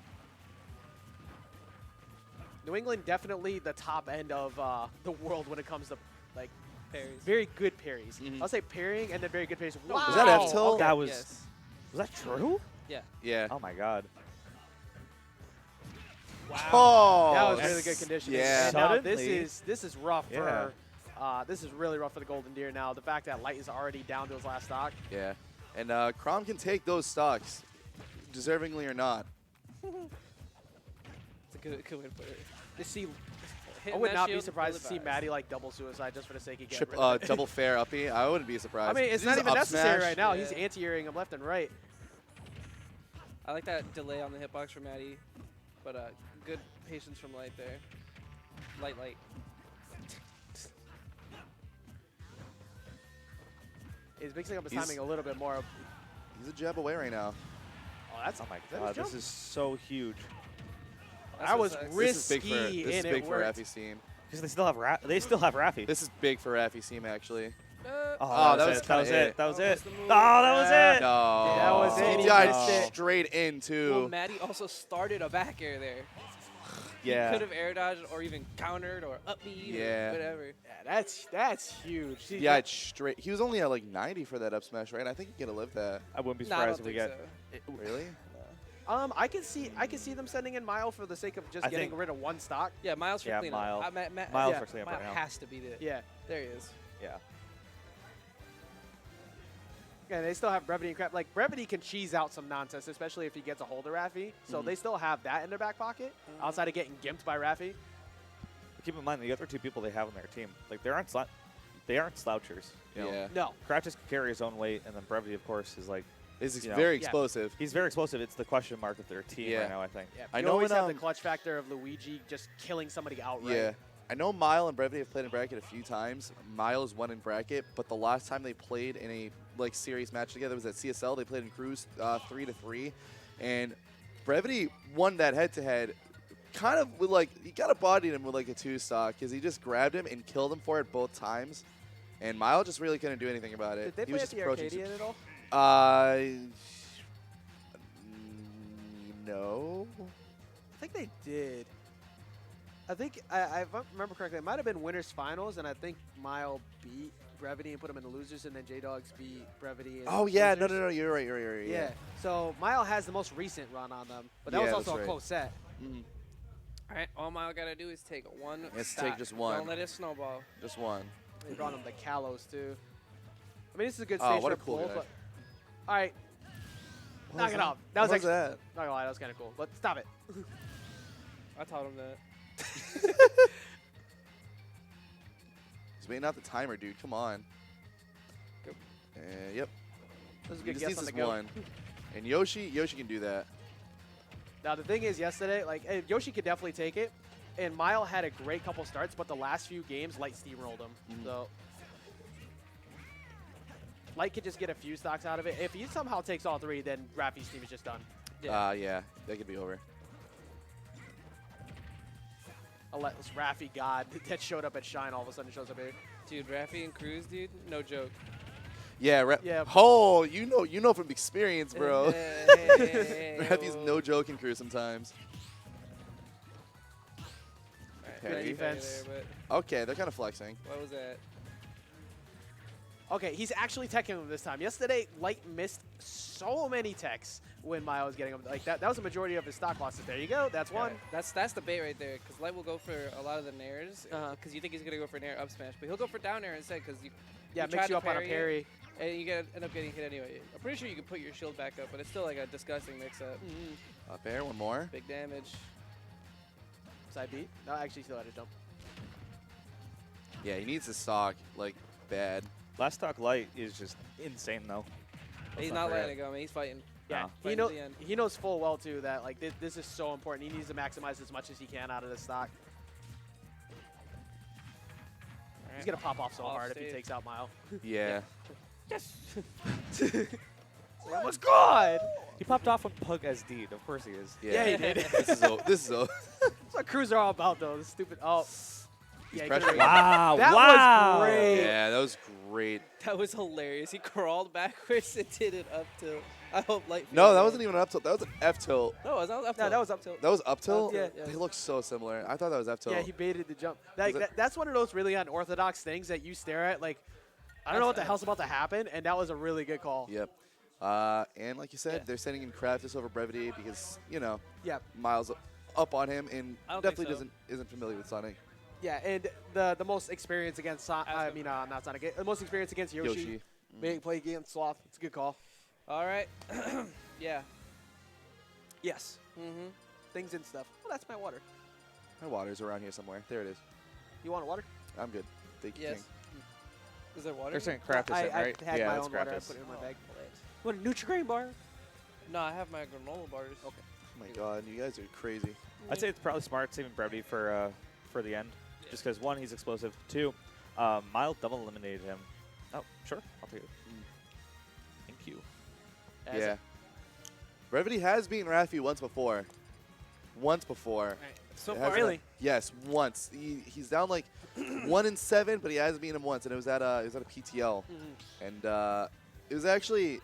New England definitely the top end of the world when it comes to, like, Parries. very good parries. Mhm. I'll say parrying and then very good parries. Wow. Was that F tilt? That was. Yes. Was that true? Yeah. Oh my god. Oh, That was that's- really good conditioning. Yeah. And now this Suddenly- is rough Yeah. for this is really rough for the Golden Deer now. The fact that Light is already down to his last stock. Yeah. And Crom can take those stocks, deservingly or not. It's a good way to put it. To see, I Hitting would that not be shield, surprised to pull see it back. Maddie like double suicide just for the sake of getting rid of it. Double fair uppy. I wouldn't be surprised. I mean, it's He's not even up necessary smash. right now. Yeah. He's anti-airing him left and right. I like that delay on the hitbox from Maddie, but good patience from Light there. Light. He's mixing up his He's- timing a little bit more. He's a jab away right now. Oh, that's Oh my that god, was this jump? is so huge. That's That what was sucks. risky. This is big for and it big for worked. Raffi's team. Because they still have Rafi. This is big for Raffi's team actually. Oh, that was it. That was kinda it. That was it. the move. Oh, that was Yeah. it. No. That was it. He He died missed it. straight in Well, too. Maddie also started a back air there. Yeah. Could have air dodged or even countered or up B Yeah. or whatever. Yeah, that's huge. See, Yeah, it's straight. He was only at like 90 for that up smash, right? I think he could have lived that. I wouldn't be Nah, I don't surprised if we think get. so. Really? I can see them sending in Mile for the sake of just I getting think- rid of one stock. Yeah, Miles for Yeah, cleanup. Mile. Miles Miles yeah, for cleanup Mile right now. has to be the. Yeah. There he is. Yeah. Yeah, they still have Brevity and Crap. Like, Brevity can cheese out some nonsense, especially if he gets a hold of Raffi. So they still have that in their back pocket, outside of getting gimped by Raffi. But keep in mind the other two people they have on their team, like they aren't slouchers. You know? Yeah. No. Craftis can carry his own weight, and then Brevity, of course, is like It's You know? very Yeah. explosive. he's very explosive. It's the question mark of their team Yeah. right now, I think. Yeah, I you know always when, have the um, clutch factor of Luigi just killing somebody outright. Yeah. I know Mile and Brevity have played in bracket a few times. Miles won in bracket, but the last time they played in a like serious match together was at CSL. They played in Cruise 3-3, and Brevity won that head-to-head. Kind of with like he got a bodied him with like a 2-stock because he just grabbed him and killed him for it both times, and Mile just really couldn't do anything about it. Did they he play was at just the approaching. Arcadian at all? No. I think they did. I think, if I remember correctly, it might have been winners finals, and I think Mile beat Brevity and put him in the losers, and then J-Dogs beat Brevity. And Oh yeah, no, losers. no, no, you're right, you're right. Yeah. So Mile has the most recent run on them, but that Yeah, was that's also a right. close set. Mhm. All right, all Mile gotta do is take one. He has to stock. take just one. Don't let it snowball. Just one. They brought him the Kalos too. I mean, this is a good Oh, stage what a for cool both. guy. But all right, What knock was it that? off. That was What actually that? not gonna lie, that was kind of cool. But stop it. I taught him that. He's waiting out the timer, dude. Come on. Go. Yep. That was a He good just guess needs on the this go. one. And Yoshi can do that. Now the thing is, yesterday, like Yoshi could definitely take it, and Mile had a great couple starts, but the last few games, Light steamrolled him. Mhm. So Light could just get a few stocks out of it. If he somehow takes all three, then Raffi's team is just done. Yeah. Yeah, that could be over. this Raffi god that showed up at Shine all of a sudden shows up here. Dude, Raffi and Cruz, dude, no joke. Yeah, Yeah. Oh, you know from experience, bro. Hey, Raffi's whoa. no joking crew sometimes. Alright, Good Okay. defense. There, Okay, they're kind of flexing. but what was that? Okay, he's actually teching him this time. Yesterday, Light missed so many techs when Mile was getting him. Like that was a majority of his stock losses. There you go. That's one. That's the bait right there, because Light will go for a lot of the nairs, because you think he's gonna go for an air up smash, but he'll go for down air instead, because Yeah, try mix to you up on a parry it, parry. and you end up getting hit anyway. I'm pretty sure you can put your shield back up, but it's still like a disgusting mix-up. Up air, one more. Big damage. Side beat. No, actually still had a jump. Yeah, he needs to stock like bad. Last stock light is just insane though. He's not not forget. letting it go, man. He's fighting. Yeah, Fighting to the end. he knows full well too that like this is so important. He needs to maximize as much as he can out of this stock. He's gonna pop off so Off hard if he stage. takes out Mile. Yeah. Yes. Oh my god! He popped off when Pug SD'd. Of course he is. Yeah, he did. This is this is That's what crews are all about, though. The stupid. Oh. He's Yeah, he pressuring. could've- Wow! That wow! was great. Yeah, that was great. That was hilarious. He crawled backwards and did it up tilt. I hope Light. No, feels that it. wasn't even an up tilt. That was an F tilt. No, it was not up No, tilt. that was up tilt. That was up tilt? tilt, yeah. They look so similar. I thought that was F tilt. Yeah, he baited the jump. Like, Was it- that's one of those really unorthodox things that you stare at. Like, I don't know what the That's hell's about to happen, and that was a really good call. Yep. And like you said, Yeah. they're sending in Craftis over Brevity because, you know, Yeah. Miles up on him and I don't think definitely so. isn't familiar with Sonic. Yeah, and the most experience against not Sonic. The most experience against Yoshi. Yoshi. Big play against Sloth. It's a good call. All right. Yeah. Yes. Mm-hmm. Things and stuff. Well, that's my water. My water's around here somewhere. There it is. You want water? I'm good. Thank you, Yes. King. Is there water? They're saying Craftis, I right? had yeah, my that's own water. I Craftis. put it in my Oh, bag. lit. What, a Nutri-Grain bar? No, I have my granola bars. Okay. Oh my god, you guys are crazy. I'd say it's probably smart saving Brevity for the end, just because one, he's explosive. Two, Mild double eliminated him. Oh, sure, I'll take it. Thank you. As Yeah. Brevity has beaten Raffi once before. Once before. So It far, hasn't- really? Yes, once. He's down like 1-7, but he has beaten him once, and it was at a PTL. And it was actually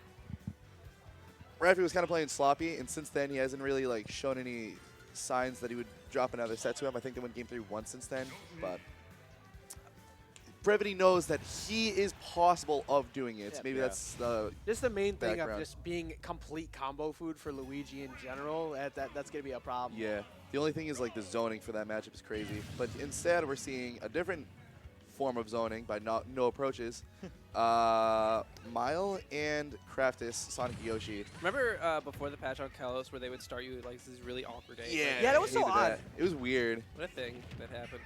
Raffi was kind of playing sloppy, and since then he hasn't really like shown any signs that he would drop another set to him. I think they won Game 3 once since then, but Brevity knows that he is possible of doing it. Yeah. Maybe Yeah. that's the Just the main thing Background. of just being complete combo food for Luigi in general. That's going to be a problem. yeah. The only thing is like the zoning for that matchup is crazy, but instead we're seeing a different form of zoning by no approaches. Mile and Craftis, Sonic Yoshi. remember before the patch on Kalos where they would start you with, like these really awkward days? Yeah, that was so hated odd. that. It was weird. What a thing that happened.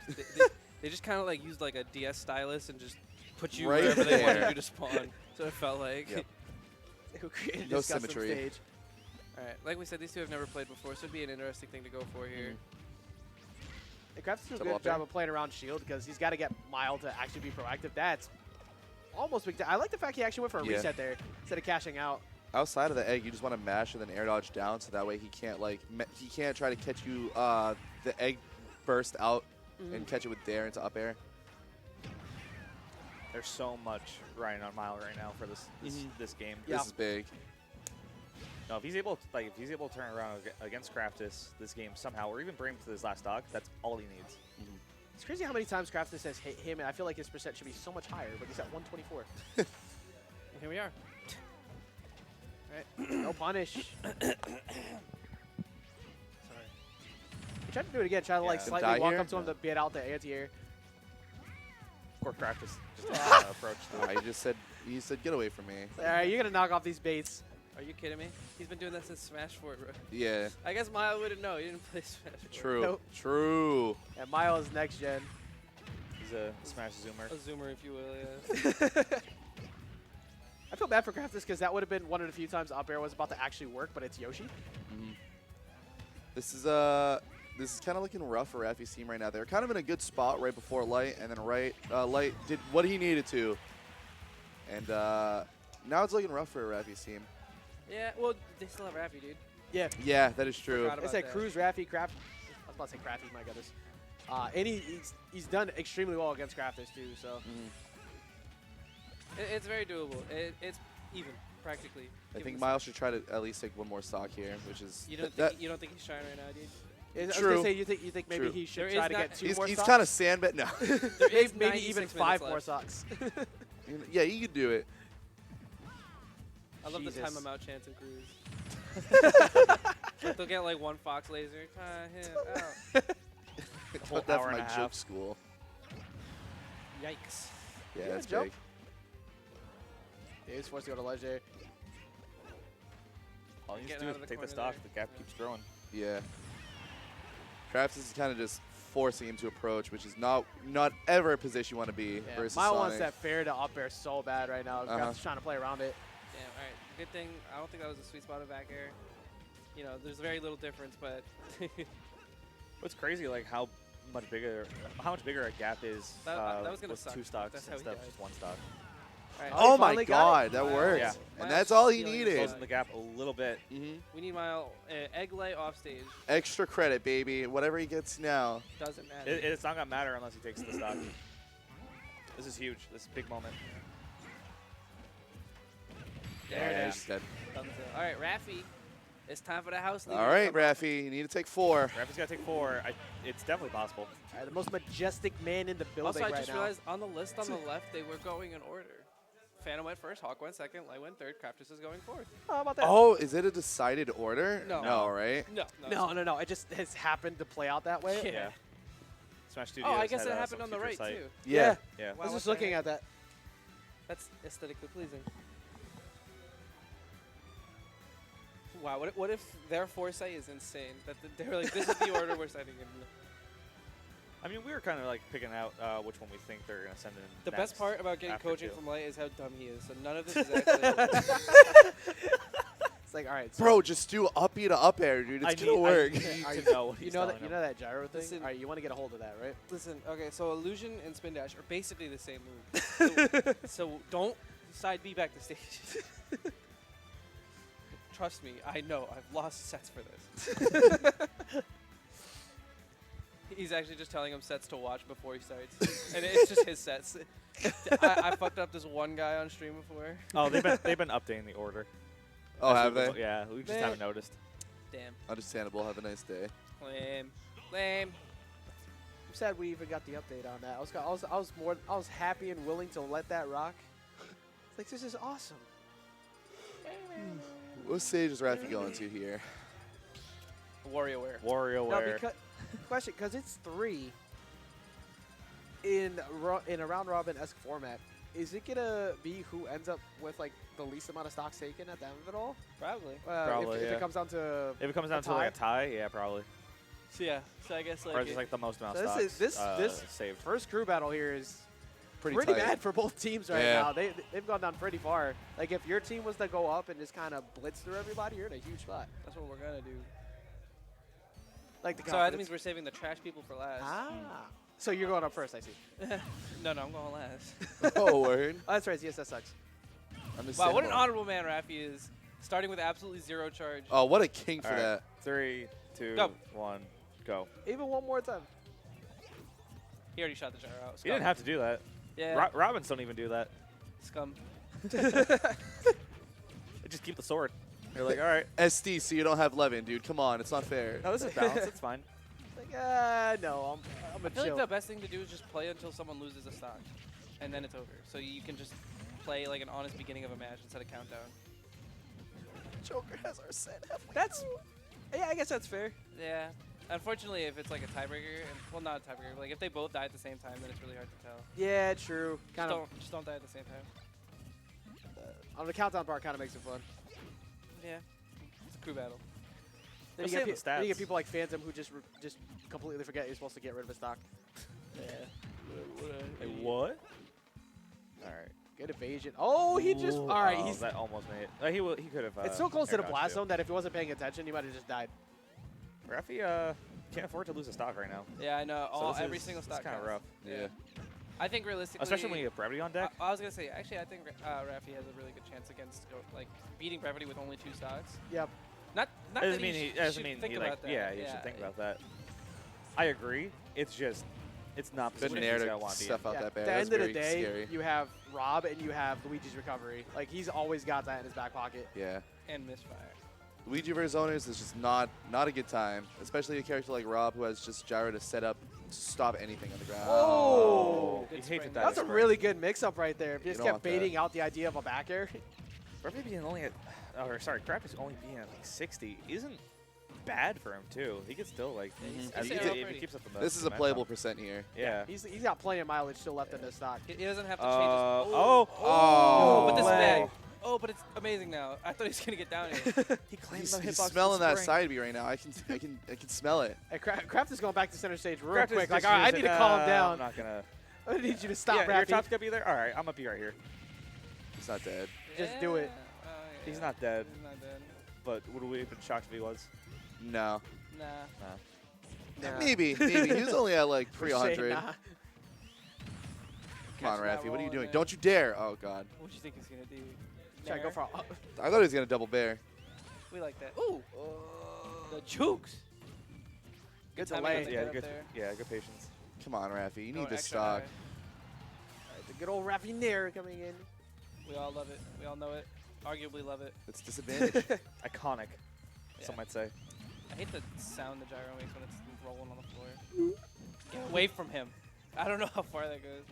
They just kind of like used like a DS stylus and just put you Right wherever they wanted there. you to spawn. So it felt like. Yep. Who created No this custom symmetry. stage. All right, like we said, these two have never played before, so it'd be an interesting thing to go for here. And Craftis does a Double good up there. job of playing around Shield because he's got to get Mile to actually be proactive. That's almost big. I like the fact he actually went for a Yeah. reset there instead of cashing out. Outside of the egg, you just want to mash and then air dodge down, so that way he can't like he can't try to catch you the egg burst out and catch it with dare into up air. There's so much riding on Mile right now for this game. Yeah. This is big. No, if he's able to turn around against Craftis this game somehow, or even bring him to this last stock, that's all he needs. It's crazy how many times Craftis has hit him, and I feel like his percent should be so much higher, but he's at 124. And here we are. No punish. Sorry. He tried to do it again, try to like Yeah. slightly Die walk here? up to him to beat out the anti-air. Or Craftis just approach He said get away from me. All right, you're gonna knock off these baits. Are you kidding me? He's been doing that since Smash 4, bro. Yeah. I guess Maya wouldn't know. He didn't play Smash 4. True. Nope. True. And Miles next gen. He's a Smash Zoomer. A zoomer, if you will, yeah. I feel bad for Craftis because that would have been one of the few times up air was about to actually work, but it's Yoshi. This is kind of looking rough for Raffi's team right now. They're kind of in a good spot right before Light, and then Light did what he needed to, and now it's looking rough for Raffi's team. Yeah, well, they still have Rafi, dude. Yeah. Yeah, that is true. Forgot They about said that. Cruz, Raffi, Craft. I was about to say Crafty, my goodness. And he's done extremely well against Craftis too. So It's very doable. It's even practically. I given think the Miles should try to at least take one more stock here, which is You don't that. think you don't think he's trying right now, dude? I was True. gonna say you think maybe True. he should There try is to not- get 2 He's more he's stocks. kind of sandbag. No. There is Maybe 96 even minutes 5 more left. stocks. Yeah, you could do it. I love the Jesus. time amount chance in Cruise. They'll get like 1 Fox laser. Him out. Hold that hour for and my a joke half. school. Yikes. Yeah, Yeah, that's joke. big. Yeah, he's forced to go to ledge there. All you need to Getting do out is of the take the corner stock. there. The gap keeps growing. Yeah. Craftis is kind of just forcing him to approach, which is not ever a position you want to be Yeah, versus Mile Sonic. wants that fair to up air so bad right now. Craftis trying to play around it. Damn. All right. Good thing. I don't think that was a sweet spot of back air. You know, there's very little difference, but What's crazy, like how much bigger a gap is That was gonna with suck. 2 stocks That's how he instead of died. just 1 stock. all right. Oh, Oh he my finally got it. god, that Miles- worked. Yeah. And Miles that's all he stealing his needed. stock. Closing the gap a little bit. We need Mile egg lay off stage. Extra credit, baby. Whatever he gets now. Doesn't matter. It's not gonna matter unless he takes the stock. This is huge. This is a big moment. There it Yeah, is. he's dead. Thumbs up. All right, Rafi. It's time for the house leader. All right, Come on. Raffi, you need to take 4. Rafi's gotta take 4. It's definitely possible. All right, the most majestic man in the building Also, I right just now. realized on the list on the left, they were going in order. Phantom went first, Hawk went second, Light went third, Craftis is going fourth. How about that? Oh, is it a decided order? No. No, right? No. It just has happened to play out that way. Yeah. Yeah. Smash Studios. Oh, I guess had, it happened some on the future right, site. too. Yeah. Yeah. I Wow, was what just the looking heck? at that. That's aesthetically pleasing. Wow, what if their foresight is insane? That they're like, this is the order we're setting in. I mean, we were kind of like picking out which one we think they're gonna send in. The next best part about getting after coaching 2. from Light is how dumb he is. So none of this is actually. It's like, all right, so Bro, just do uppy to up air, dude. It's gonna work. I need Are to you- know what he's you know telling that that gyro thing. Listen- All right, you want to get a hold of that, right? Listen, okay, so illusion and spin dash are basically the same move. So don't side B back to stage. Trust me, I know. I've lost sets for this. He's actually just telling him sets to watch before he starts, and it's just his sets. I fucked up this one guy on stream before. Oh, they've been updating the order. Oh, As have we- they? Yeah, we just Man. haven't noticed. Damn, Understandable. Have a nice day. lame, lame. I'm sad we even got the update on that. I was happy and willing to let that rock. It's like, this is awesome. What stage is Raffi going to here? WarioWare. No, WarioWare. because question, because it's 3 in a round robin esque format. Is it gonna be who ends up with like the least amount of stocks taken at the end of it all? Probably. Probably, if yeah. it comes down to If it comes down to like a tie, yeah, probably. So yeah. So I guess like. Or just like the most amount So of this is- stocks this saved. first crew battle here is Pretty pretty tight. bad for both teams right Yeah. now. They've gone down pretty far. Like if your team was to go up and just kind of blitz through everybody, you're in a huge spot. That's what we're gonna do. Like the So that confidence. means we're saving the trash people for last. So you're going up first, I see. No, I'm going last. Oh, word. Oh, that's right. Yes, that sucks. Wow, what an honorable man Raffi is. Starting with absolutely 0 charge. Oh, what a king for All right. that. 3, 2, Go. 1, go. Even one more time. He already shot the gyro out. You didn't have to do that. Yeah. Robins don't even do that. Scum. They just keep the sword. You're like, all right. SD, so you don't have Levin, dude. Come on, it's not fair. No, this is balanced. It's fine. Like, no, I'm a I feel chill. like the best thing to do is just play until someone loses a stock. And then it's over. So you can just play like an honest beginning of a match instead of countdown. Joker has our set. That's, yeah, I guess that's fair. Yeah. Unfortunately, if it's like a tiebreaker, and well, not a tiebreaker, but like if they both die at the same time, then it's really hard to tell. Yeah, true. Kind of Just don't die at the same time. on the countdown part, kind of makes it fun. Yeah. It's a crew battle. Then Let's you, say get the then you get stats. people like Phantom who just completely forget you're supposed to get rid of a stock. Yeah. Hey, what? All right. Good evasion. Oh, he just. Ooh, All right, oh, he's. that almost made it. He could have. It's so close to the air blast dodged zone that if he wasn't paying attention, he might have just died. too. Raffi can't afford to lose a stock right now. Yeah, I know. So this Every is- single this stock is kind of counts. rough. Yeah. I think realistically, Especially when you have Brevity on deck. I was gonna say, actually, I think Rafi has a really good chance against like beating Brevity with only 2 stocks. Yep. Not Doesn't that mean he doesn't should mean think he about like that. yeah, you should think about that. I agree, it's just, it's not the Good switch nair I to want to be in. stuff out Yeah, that at bad. the That's end of the very day, scary. you have Rob and you have Luigi's recovery. Like, he's always got that in his back pocket. Yeah. And misfire. Luigi versus owners is just not a good time, especially a character like Rob who has just gyro to set up to stop anything on the ground. Oh! You Good hate spring that. That's a spring. really good mix-up right there. If you just don't kept want that. baiting out the idea of a back air. Rafi being only at, or sorry, Craftis only being at like 60 isn't bad for him too. He could still like, he's as staying if up he pretty. keeps up the This is a momentum. playable percent here. Yeah. He's got plenty of mileage still left in this stock. He doesn't have to change his... Oh. But this is way. bad. Oh, but it's amazing now. I thought he was going to get down here. He claimed He's, the he's hitbox smelling that spring. side B right now. I can smell it. Hey, Craft is going back to center stage real Craftis quick. Like, just all right, I used need it. to calm I'm down. not gonna. I need you to stop, Yeah, your Rafi. top's gonna be there. All right, I'm gonna be right here. He's not dead. Just do it. Oh, yeah. He's not dead, He's not dead. but would we have been shocked if he was? No. Nah. Nah. Maybe. He was only at like Say 300. nah. Come on, Catching that Raffi. What are you roll doing? in Don't you dare. Oh, God. What do you think he's going to do? Try to go for I thought he was going to double bear. We like that. Ooh. The jukes. good timing delay. on the Yeah, get up good. there. Yeah, good patience. Come on, Raffi. You Going need this extra stock. high. The good old Rafi Nair coming in. We all love it. We all know it. Arguably love it. It's disadvantage. Iconic, Yeah. some might say. I hate the sound the gyro makes when it's rolling on the floor. Get away from him. I don't know how far that goes.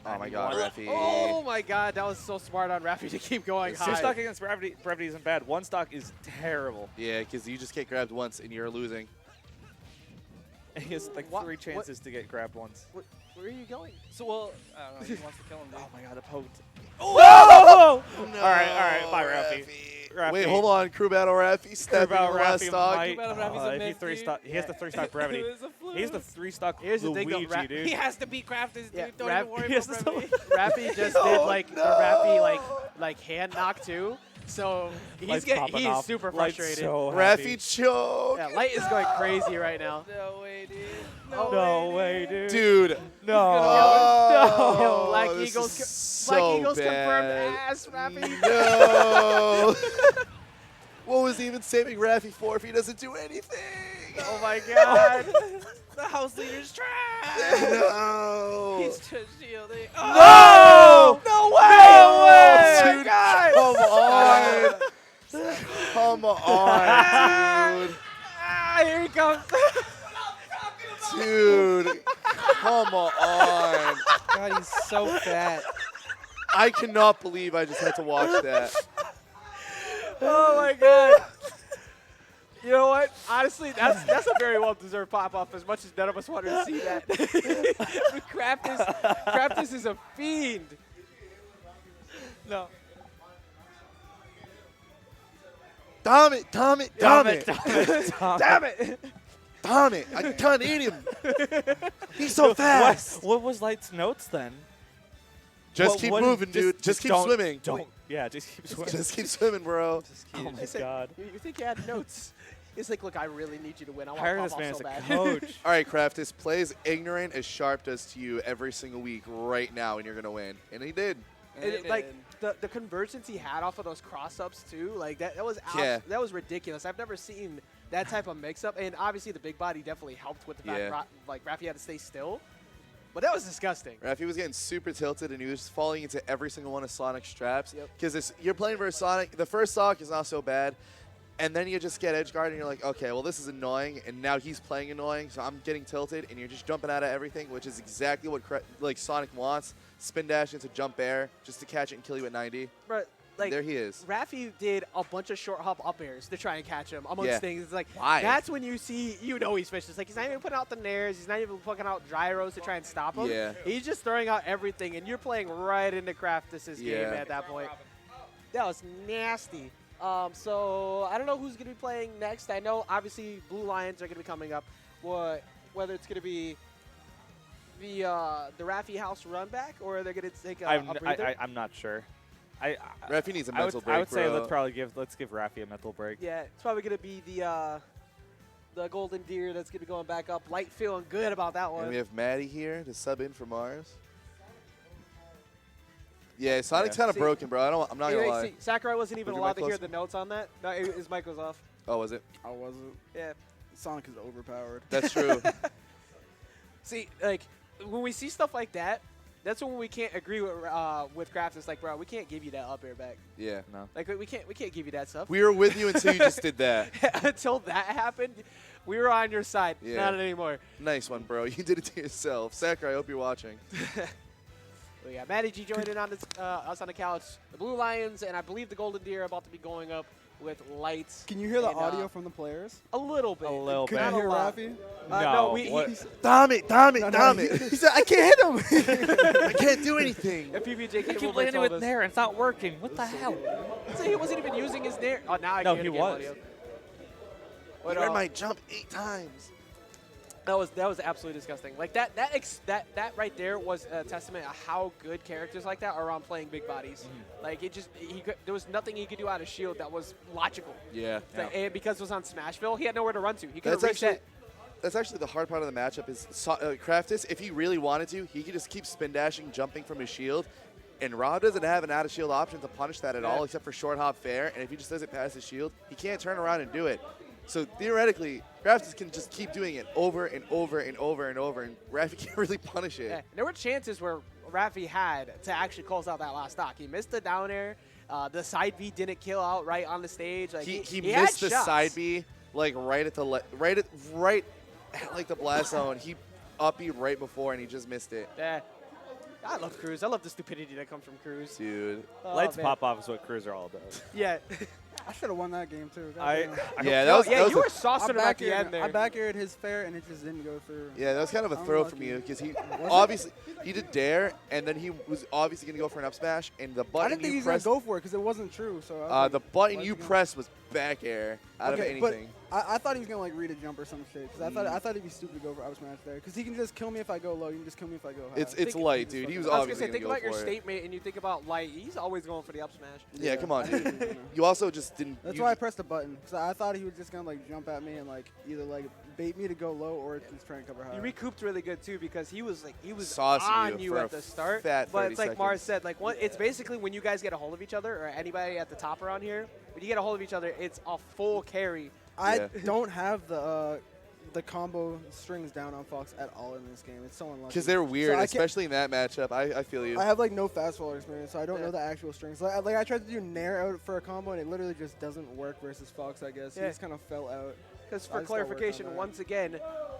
Oh, my God, 91. Raffi. Oh my God, that was so smart on Rafi to keep going Two high. Two stock against brevity isn't bad. One stock is terrible. Yeah, because you just get grabbed once and you're losing. He has like What- 3 chances to get grabbed once. Where are you going? So, well, I don't know. He wants to kill him, dude. Oh my god, it poked. Oh! No, All right, bye, Raffi. Raffi. Wait, hold on. Crew battle Raffi. Step in the About last Rafi stock. might. Crew battle Raffi's a He myth, dude. He has the 3 stock brevity. It was a fluke. He's the 3 stock Here's the thing, though, Luigi, dude. He has to beat Craftis, dude. Yeah, Don't Raf- even worry he has about to brevity. Rafi just did like the Rafi like hand knock too. So Lights he's popping he's off. super Lights frustrated. so happy. Raffi choke. Yeah, Light is going crazy right now. No way, dude. No way, dude. Dude. No. Oh, Yo, Black this Eagles, is Black so Eagles bad. confirmed ass, Rafi. No. What was he even saving Raffi for if he doesn't do anything? Oh my God. The house leader's trash. No. He's just shielding. No! No way! Dude, come on, dude. Ah, here he comes. Dude, come on. God, he's so fat. I cannot believe I just had to watch that. Oh my God. You know what? Honestly, that's a very well-deserved pop-off. As much as none of us wanted to see that. But Craftis is a fiend. No. Damn it. Damn it. Damn it. I can't eat him. He's so fast. What was Light's notes then? Just keep moving, dude. Just keep don't- swimming. Don't. Yeah, just keep swimming. Just keep swimming, bro. Oh my I said, god. You think you had notes? It's like, look, I really need you to win. I want Hire to this pop man off as so a bad. coach. All right, Craftis, play as ignorant as Sharp does to you every single week right now, and you're going to win. And he did. And like the convergence he had off of those cross-ups too, like that was Yeah. that was ridiculous. I've never seen that type of mix-up, and obviously the big body definitely helped with the fact Yeah. like Rafi had to stay still, but that was disgusting. Raffi was getting super tilted, and he was falling into every single one of Sonic's traps. Yep. Because you're playing versus Sonic. The first stock is not so bad. And then you just get edge guard, and you're like, okay, well, this is annoying. And now he's playing annoying, so I'm getting tilted, and you're just jumping out of everything, which is exactly what Sonic wants. Spin dash into jump air just to catch it and kill you at 90. But like There he is. Rafi did a bunch of short hop up airs to try and catch him amongst Yeah. things. It's like Why? that's when you see he's vicious. Like he's not even putting out the nairs, he's not even putting out gyros to try and stop him. Yeah. He's just throwing out everything, and you're playing right into Craftis' game Yeah. at that point. That was nasty. So I don't know who's going to be playing next. I know obviously Blue Lions are going to be coming up. Whether it's going to be the Raffi House run back or they're going to take a breather. I'm not sure. Raffi needs a I mental would, break, I would say bro. let's give Rafi a mental break. Yeah, it's probably going to be the Golden Deer that's going to be going back up. Light feeling good about that one. And we have Maddie here to sub in for Mars. Yeah, Sonic's kind of See- broken, bro. I'm not going to lie. See, Sakurai wasn't even Put your allowed mic to hear closer. the notes on that. No, his mic was off. Oh, was it? I wasn't. Yeah. Sonic is overpowered. That's true. See, like when we see stuff like that, that's when we can't agree with Craftis. Like, bro, we can't give you that up air back. Yeah. No. Like we can't give you that stuff. We were with you until you just did that. Until that happened, we were on your side. Yeah. Not anymore. Nice one, bro. You did it to yourself. Sakurai, I hope you're watching. Well, yeah, Maddie G joined in on this, us on the couch. The Blue Lions and I believe the Golden Deer are about to be going up with lights. Can you hear the and, audio from the players? A little bit. A little Could bit. you hear lot. Rafi? No, what? Damn it, damn it, No, damn he, it. he said, I can't hit him. I can't do anything. If PBJ I came keep over and landing told with us. there, and it's not working. What the hell? So he wasn't even using his nair. Oh, now I No, can hear he the game was. audio. I But, read my jump 8 times. that was absolutely disgusting. Like that right there was a testament of how good characters like that are on playing big bodies. Like there was nothing he could do out of shield that was logical. Yeah. And because it was on Smashville, he had nowhere to run to. He could have That's reset. That's actually the hard part of the matchup is Craftis, if he really wanted to, he could just keep spin dashing, jumping from his shield. And Rob doesn't have an out-of-shield option to punish that at all except for short hop fair. And if he just doesn't pass his shield, he can't turn around and do it. So theoretically, Craftis can just keep doing it over and over and over and over, and Rafi can't really punish it. Yeah. There were chances where Rafi had to actually close out that last stock. He missed the down air. The side B didn't kill out right on the stage. Like He had missed the shots. side B like right at like the blast zone. He up B right before, and he just missed it. Yeah. I love Cruz. I love the stupidity that comes from Cruz. Dude. Oh, Lights man. pop off is what crews are all about. Yeah. I should have won that game, too. I Yeah, that was, yeah, that was you a- were saucing him at the end there. I back aired his fair, and it just didn't go through. Yeah, that was kind of a throw from Unlucky. you because he it? obviously he did dare, and then he was obviously going to go for an up smash, and the I button didn't think he you was going pressed, to go for it because it wasn't true. So I was like, the button why's you he gonna- pressed was back air out of anything. But I thought he was going to like read a jump or some shit because I thought it'd be stupid to go for up smash there because he can just kill me if I go low. You can just kill me if I go high. It's Think- light, dude. He was I was gonna obviously say, going think to go about your for it. statement and you think about light. He's always going for the up smash. Yeah, come on, I dude. didn't, you know. You also just didn't. That's you why I ju- pressed the button because I thought he was just gonna like jump at me and like either like bait me to go low or just try and cover high. You recouped really good too because he was Saucing on you you for at a the start. fat But 30 it's like Mars seconds. said, like it's basically when you guys get a hold of each other or anybody at the top around here, when you get a hold of each other, it's a full carry. I Yeah. don't have the combo strings down on Fox at all in this game. It's so unlucky. Because they're weird, So I can't- especially in that matchup. I feel you. I have like no fast forward experience, so I don't Yeah. know the actual strings. Like I tried to do Nair out for a combo, and it literally just doesn't work versus Fox. I guess Yeah. he just kind of fell out. Because I for just gotta work on clarification, that. once again,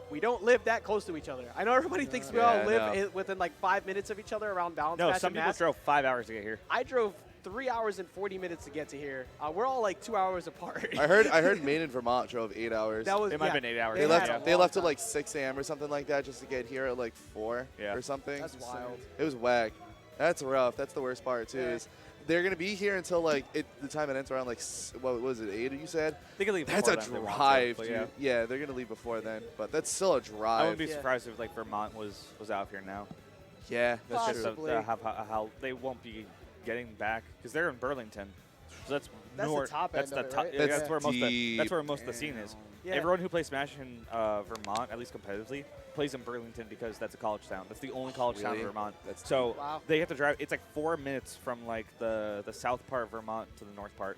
we don't live that close to each other. I know everybody thinks we Yeah, all I live know. within like 5 minutes of each other around balance No, match some and people mass. drove 5 hours to get here. I drove 3 hours and 40 minutes to get to here. We're all like 2 hours apart. I heard Maine and Vermont drove 8 hours. that was It might have yeah, been 8 hours. They had left. a They long left at time. like 6 a.m. or something like that just to get here at like 4 Yeah. or something. That's wild. It was whack. That's rough. That's the worst part too. Yeah. Is they're gonna be here until like the time it ends around like what was it 8? You said They could leave that's a before then if they want to, drive, but dude. yeah. Yeah, they're gonna leave before then, but that's still a I drive. wouldn't be Yeah. surprised if like Vermont was out here now. Yeah, that's Possibly. true. Just how they won't be getting back because they're in Burlington. So that's That's the north. top That's end the of it, top. right? Yeah, That's that's where most. deep. That's where most of the scene is. Yeah. Everyone who plays Smash in Vermont, at least competitively, plays in Burlington because that's a college town. That's the only college town in Really? Vermont. That's So Wow. they have to drive. It's like 4 minutes from like the south part of Vermont to the north part,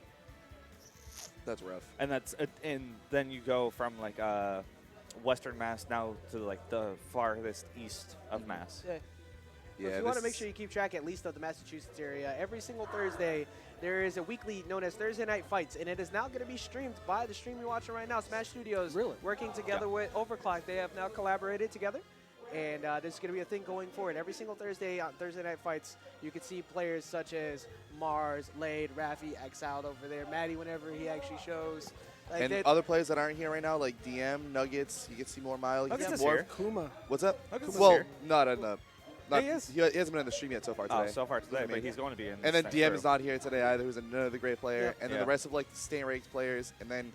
That's rough. and and then you go from like Western Mass now to like the farthest east of Mass. Yeah. Yeah, If you want to this- make sure you keep track at least of the Massachusetts area, every single Thursday there is a weekly known as Thursday Night Fights, and it is now going to be streamed by the stream you're watching right now, Smash Studios. Really? Working together with Overclock. They have now collaborated together, and this is going to be a thing going forward. Every single Thursday on Thursday Night Fights, you can see players such as Mars, Lade, Raffi, Exiled over there, Maddie whenever he actually shows. Like And they- other players that aren't here right now, like DM, Nuggets, you can see more Mile. You Nuggets can is see more. here. Kuma. What's up? Nuggets is Well, here. not in the. Not, he is. He hasn't been in the stream yet so far today. Oh, so far today, but Maybe. he's going to be in. And this then next DM row. is not here today either, who's another great player. And then Yeah. the rest of like the stay ranked players. And then,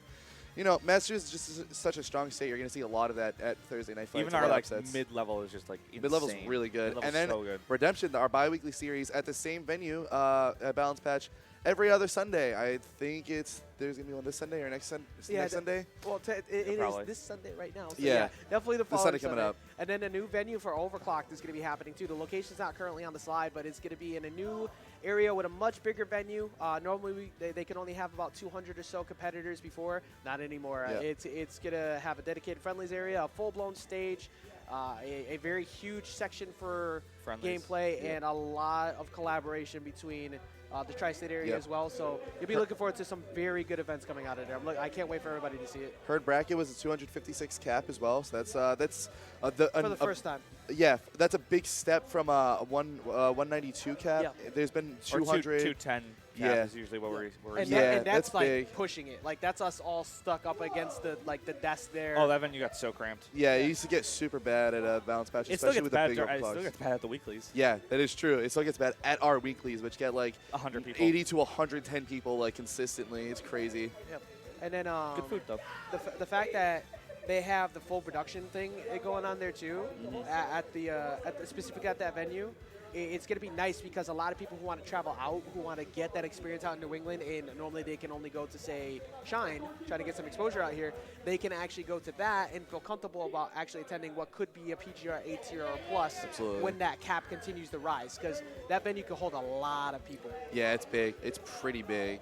you know, Massachusetts is just such a strong state. You're going to see a lot of that at Thursday Night Fights. Even a our lot of like upsets. mid-level is just like insane. Mid-level's really good. Mid-level's And then so good. Redemption, our bi-weekly series at the same venue at Balance Patch every other Sunday. I think there's gonna be one this Sunday or next Sunday. Well, it is probably. this Sunday right now. So Yeah. definitely the This following Sunday coming up. And then a new venue for Overclocked is going to be happening too. The location's not currently on the slide, but it's going to be in a new area with a much bigger venue. Normally they can only have about 200 or so competitors before. Not anymore. Yeah. It's going to have a dedicated friendlies area, a full-blown stage, a very huge section for Friendlies. gameplay, Yeah. and a lot of collaboration between the tri-state area Yep. as well. So you'll be looking forward to some very good events coming out of there. I can't wait for everybody to see it Herd bracket was a 256 cap as well, so that's for the first time. Yeah, that's a big step from a 192 cap. Yeah. There's been Or 200. 210 Yeah. cap is usually what we're And, seeing. Yeah, and that's that's like big. pushing it. Like that's us all stuck up against the desk there. Oh, that venue got so cramped. Yeah, it used to get super bad at a balance patch, It still especially gets with the bad. big It still overclocks. gets bad at the weeklies. Yeah, that is true. It still gets bad at our weeklies, which get like 100 people. 80 to 110 people like consistently. It's crazy. Yep. And then Good food though. the fact that they have the full production thing going on there too, at the specifically at that venue. It's going to be nice because a lot of people who want to travel out, who want to get that experience out in New England, and normally they can only go to, say, Shine, try to get some exposure out here, they can actually go to that and feel comfortable about actually attending what could be a PGR A tier or plus Absolutely. when that cap continues to rise, because that venue could hold a lot of people. Yeah, it's big. It's pretty big.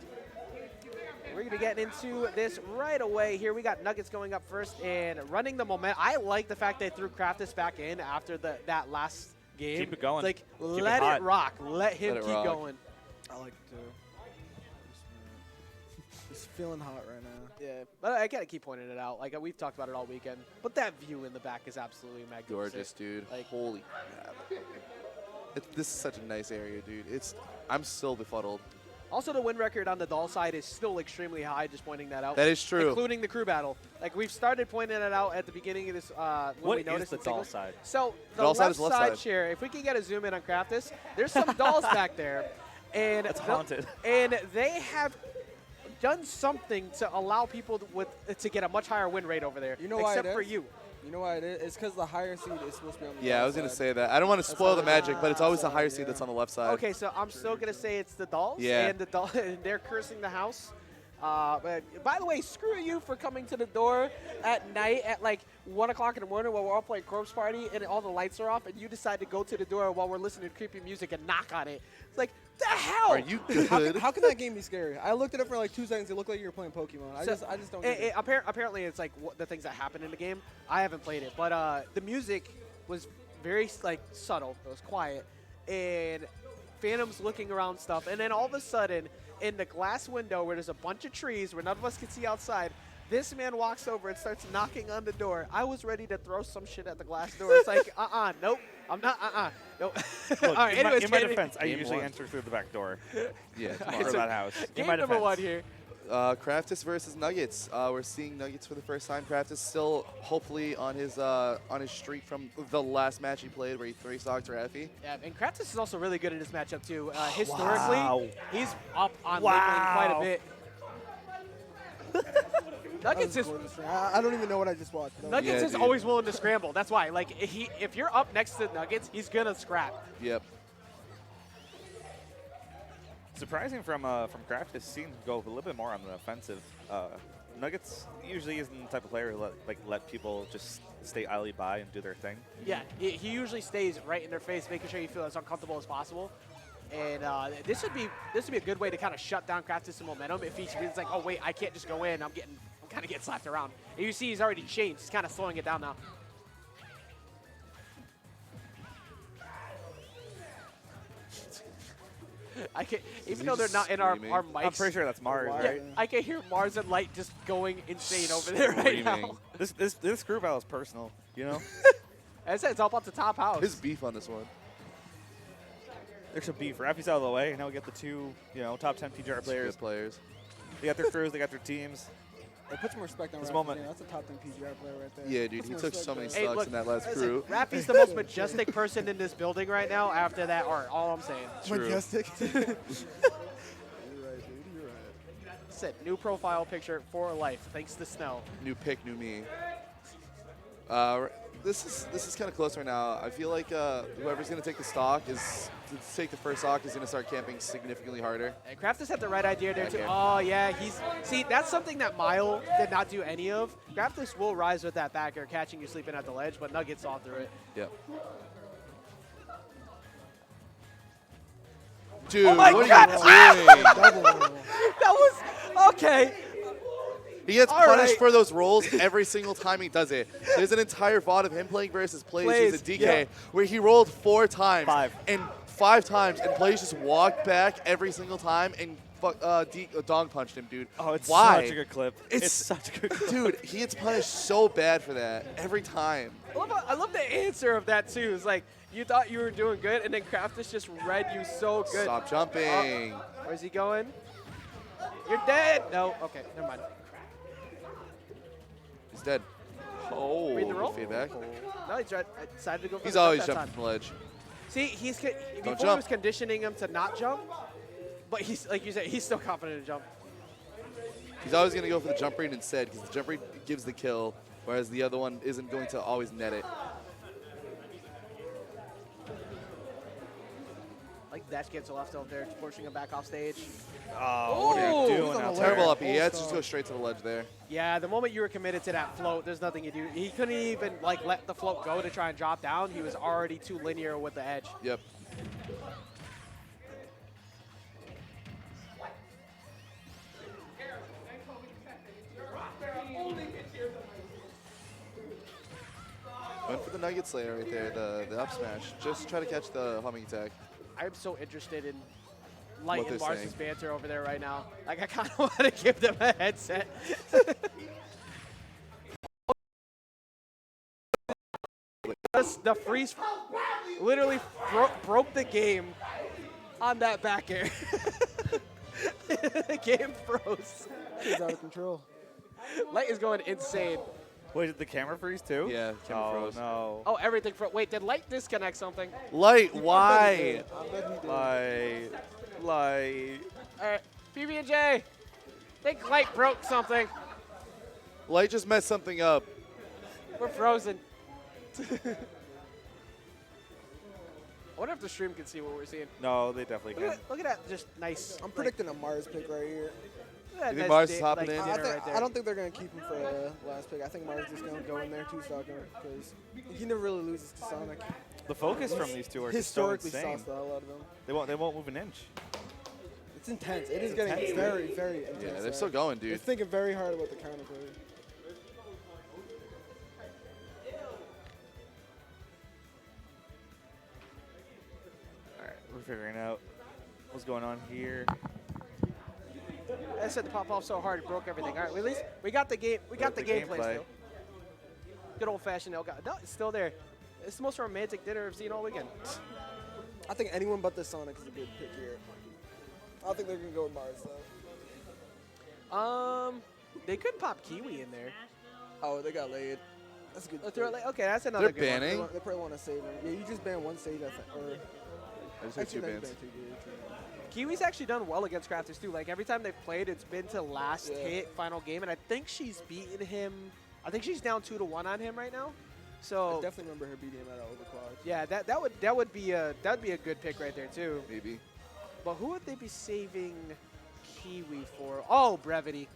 We're going to be getting into this right away. Here we got Nuggets going up first and running the momentum. I like the fact they threw Craftis back in after that last game. Keep it going. Like, Keep it let hot. it rock. Let him Let it keep rock. going. I like it too. He's feeling hot right now. Yeah, but I gotta keep pointing it out. Like we've talked about it all weekend. But that view in the back is absolutely magnificent. Gorgeous, dude. Like- Holy crap. This is such a nice area, dude. I'm still befuddled. Also, the win record on the doll side is still extremely high. Just pointing that out. That is true. Including the crew battle. Like we've started pointing it out at the beginning of this. When What we is noticed the in doll singles. side? So the doll side left is left side side. share. If we can get a zoom in on Craftis, there's some dolls back there, and It's haunted. And they have done something to allow people to get a much higher win rate over there. You know why except it for is? you. You know why it is? It's because the higher seed is supposed to be on the Yeah, I doll was going to side. say that. I don't want to spoil the magic, but it's always the higher yeah. seed that's on the left side. Okay, so I'm still gonna say it's the dolls. Yeah. And and they're cursing the house. But by the way, screw you for coming to the door at night at like 1 o'clock in the morning while we're all playing Corpse Party and all the lights are off, and you decide to go to the door while we're listening to creepy music and knock on it. It's like, the hell? Are you good? How can that game be scary? I looked at it for like 2 seconds. It looked like you were playing Pokemon. I So, just don't get it. Apparently, it's like the things that happen in the game. I haven't played it, but the music was very like subtle. It was quiet, and Phantom's looking around stuff, and then all of a sudden, in the glass window where there's a bunch of trees where none of us can see outside, this man walks over and starts knocking on the door. I was ready to throw some shit at the glass door. It's like, nope, I'm not, nope. All Look, right, in anyways, my game- defense, I Game usually one. enter through the back door Yeah, come for on. that house. game in my number defense. 1 here. Craftis versus Nuggets. We're seeing Nuggets for the first time. Craftis still hopefully on his streak from the last match he played where he 3-stocked Rafi. Yeah, and Craftis is also really good in this matchup too. Historically, Wow. he's up on Wow. Lakeland quite a bit. That Nuggets was is gorgeous. I don't even know what I just watched. That was- Nuggets Yeah, is dude. always willing to scramble. That's why. Like if you're up next to Nuggets, he's gonna scrap. Yep. Surprising from Craftis, seeing go a little bit more on the offensive. Nuggets usually isn't the type of player who let people just stay idly by and do their thing. Yeah, he usually stays right in their face, making sure you feel as uncomfortable as possible. And this would be a good way to kind of shut down Craftis' momentum if he's like, oh wait, I can't just go in. I'm kind of getting slapped around. And you see, he's already changed. He's kind of slowing it down now. I can, even he though they're just not in our screaming? mics. I'm pretty sure that's Mars, Wow. Yeah, right? I can hear Mars and Light just going insane over there right Screaming. now. This crew battle is personal, you know? As I said, it's all about the top house. His beef on this one. There's some beef. Rafi's out of the way. Now we get the two, top 10 PGR players. Good players. They got their crews. They got their teams. It puts some respect on This Rafi. moment. That's a top 10 PGR player right there. Yeah, dude, Put he some took respect so many on Hey, sucks look, in that last listen, crew. Rafi's the most majestic person in this building right now after that art. All I'm saying. True. Majestic. You're right, dude. You're right. Said new profile picture for life, thanks to Snow. New pick, new me. this is kind of close right now. I feel like whoever's going to take the stock is to take the first stock is going to start camping significantly harder. And Craftis had the right idea there Back too. air. Oh yeah, see that's something that Mile did not do any of. Craftis will rise with that back air, catching you sleeping at the ledge, but Nugget saw through it. Yep. Dude, Oh my what God! are you doing? Double. That was okay. He gets All punished right. for those rolls every single time he does it. There's an entire VOD of him playing versus Plays, who's a DK, yeah. where he rolled 4 times. 5. And 5 times, and Plays just walked back every single time and dong punched him, dude. Oh, it's Why? such a good clip. It's It's such a good clip. Dude, he gets punished so bad for that every time. I love the answer of that too. It's like you thought you were doing good, and then Craftis just read you so good. Stop jumping. Where's he going? You're dead. No. Okay, never mind. He's dead. Oh, Read the roll? feedback. No, he decided to go for He's the jump always that jumping time. from the ledge. See, before he jump. was conditioning him to not jump, but he's like you said, he's still confident to jump. He's always going to go for the jump read instead because the jump read gives the kill, whereas the other one isn't going to always net it. Like dash cancel off tilt there, pushing him back off stage. Oh, what are Oh, you he's doing on out the there? Terrible up. He Full had to just stop. go straight to the ledge there. Yeah, the moment you were committed to that float, there's nothing you do. He couldn't even like let the float go to try and drop down. He was already too linear with the edge. Yep. Went for the Nugget Slayer right there, the up smash. Just try to catch the homing attack. I'm so interested in Light What and they're Mars' saying. banter over there right now. Like I kind of want to give them a headset. The freeze literally broke the game on that back air. The game froze. He's out of control. Light is going insane. Wait, did the camera freeze too? Yeah, camera Oh, froze. no. Oh, everything froze. Wait, did Light disconnect something? Light, I why? bet he did. Like, All right, PB&J. I think Light broke something. Light just messed something up. We're frozen. I wonder if the stream can see what we're seeing. no, they definitely Look can. at, look at that, just nice. I'm predicting a Mars pick right here. Look at that You think nice Mars is di- hopping like, in? dinner right there. I don't think they're going to keep him for last pick. I think Mars is just going to go in there two-stock him because he never really loses to Sonic. The focus from these two are just so Historically insane. sauced the hell out of him. They won't move an inch. It's intense. It is It's getting intense. very, very intense. Yeah, they're still going, They're dude. thinking very hard about the counter play. All right, we're figuring out what's going on here. I said the pop off so hard it broke everything. All right, at least we got the game. We got the The gameplay gameplay. still. Good old fashioned Elgato. No, it's still there. It's the most romantic dinner I've seen all weekend. I think anyone but the Sonic is a good pick here. I don't think they're going to go with Mars, though. They could pop Kiwi in there. Oh, they got laid. That's a good Oh, throw it pick. like- okay, that's another They're good one. banning? They probably want to save him. Yeah, you just ban one stage, I think. Or I just had 2 actually, no, you bans. banned two, yeah, true. Kiwi's actually done well against Craftis too. Like every time they've played, it's been to last Yeah. hit, final game, and I think she's beaten him. I think she's down 2-1 on him right now. I So definitely remember her beating him at overclock. yeah, that would be a good pick right there too. Maybe. But who would they be saving Kiwi for? Oh, Brevity.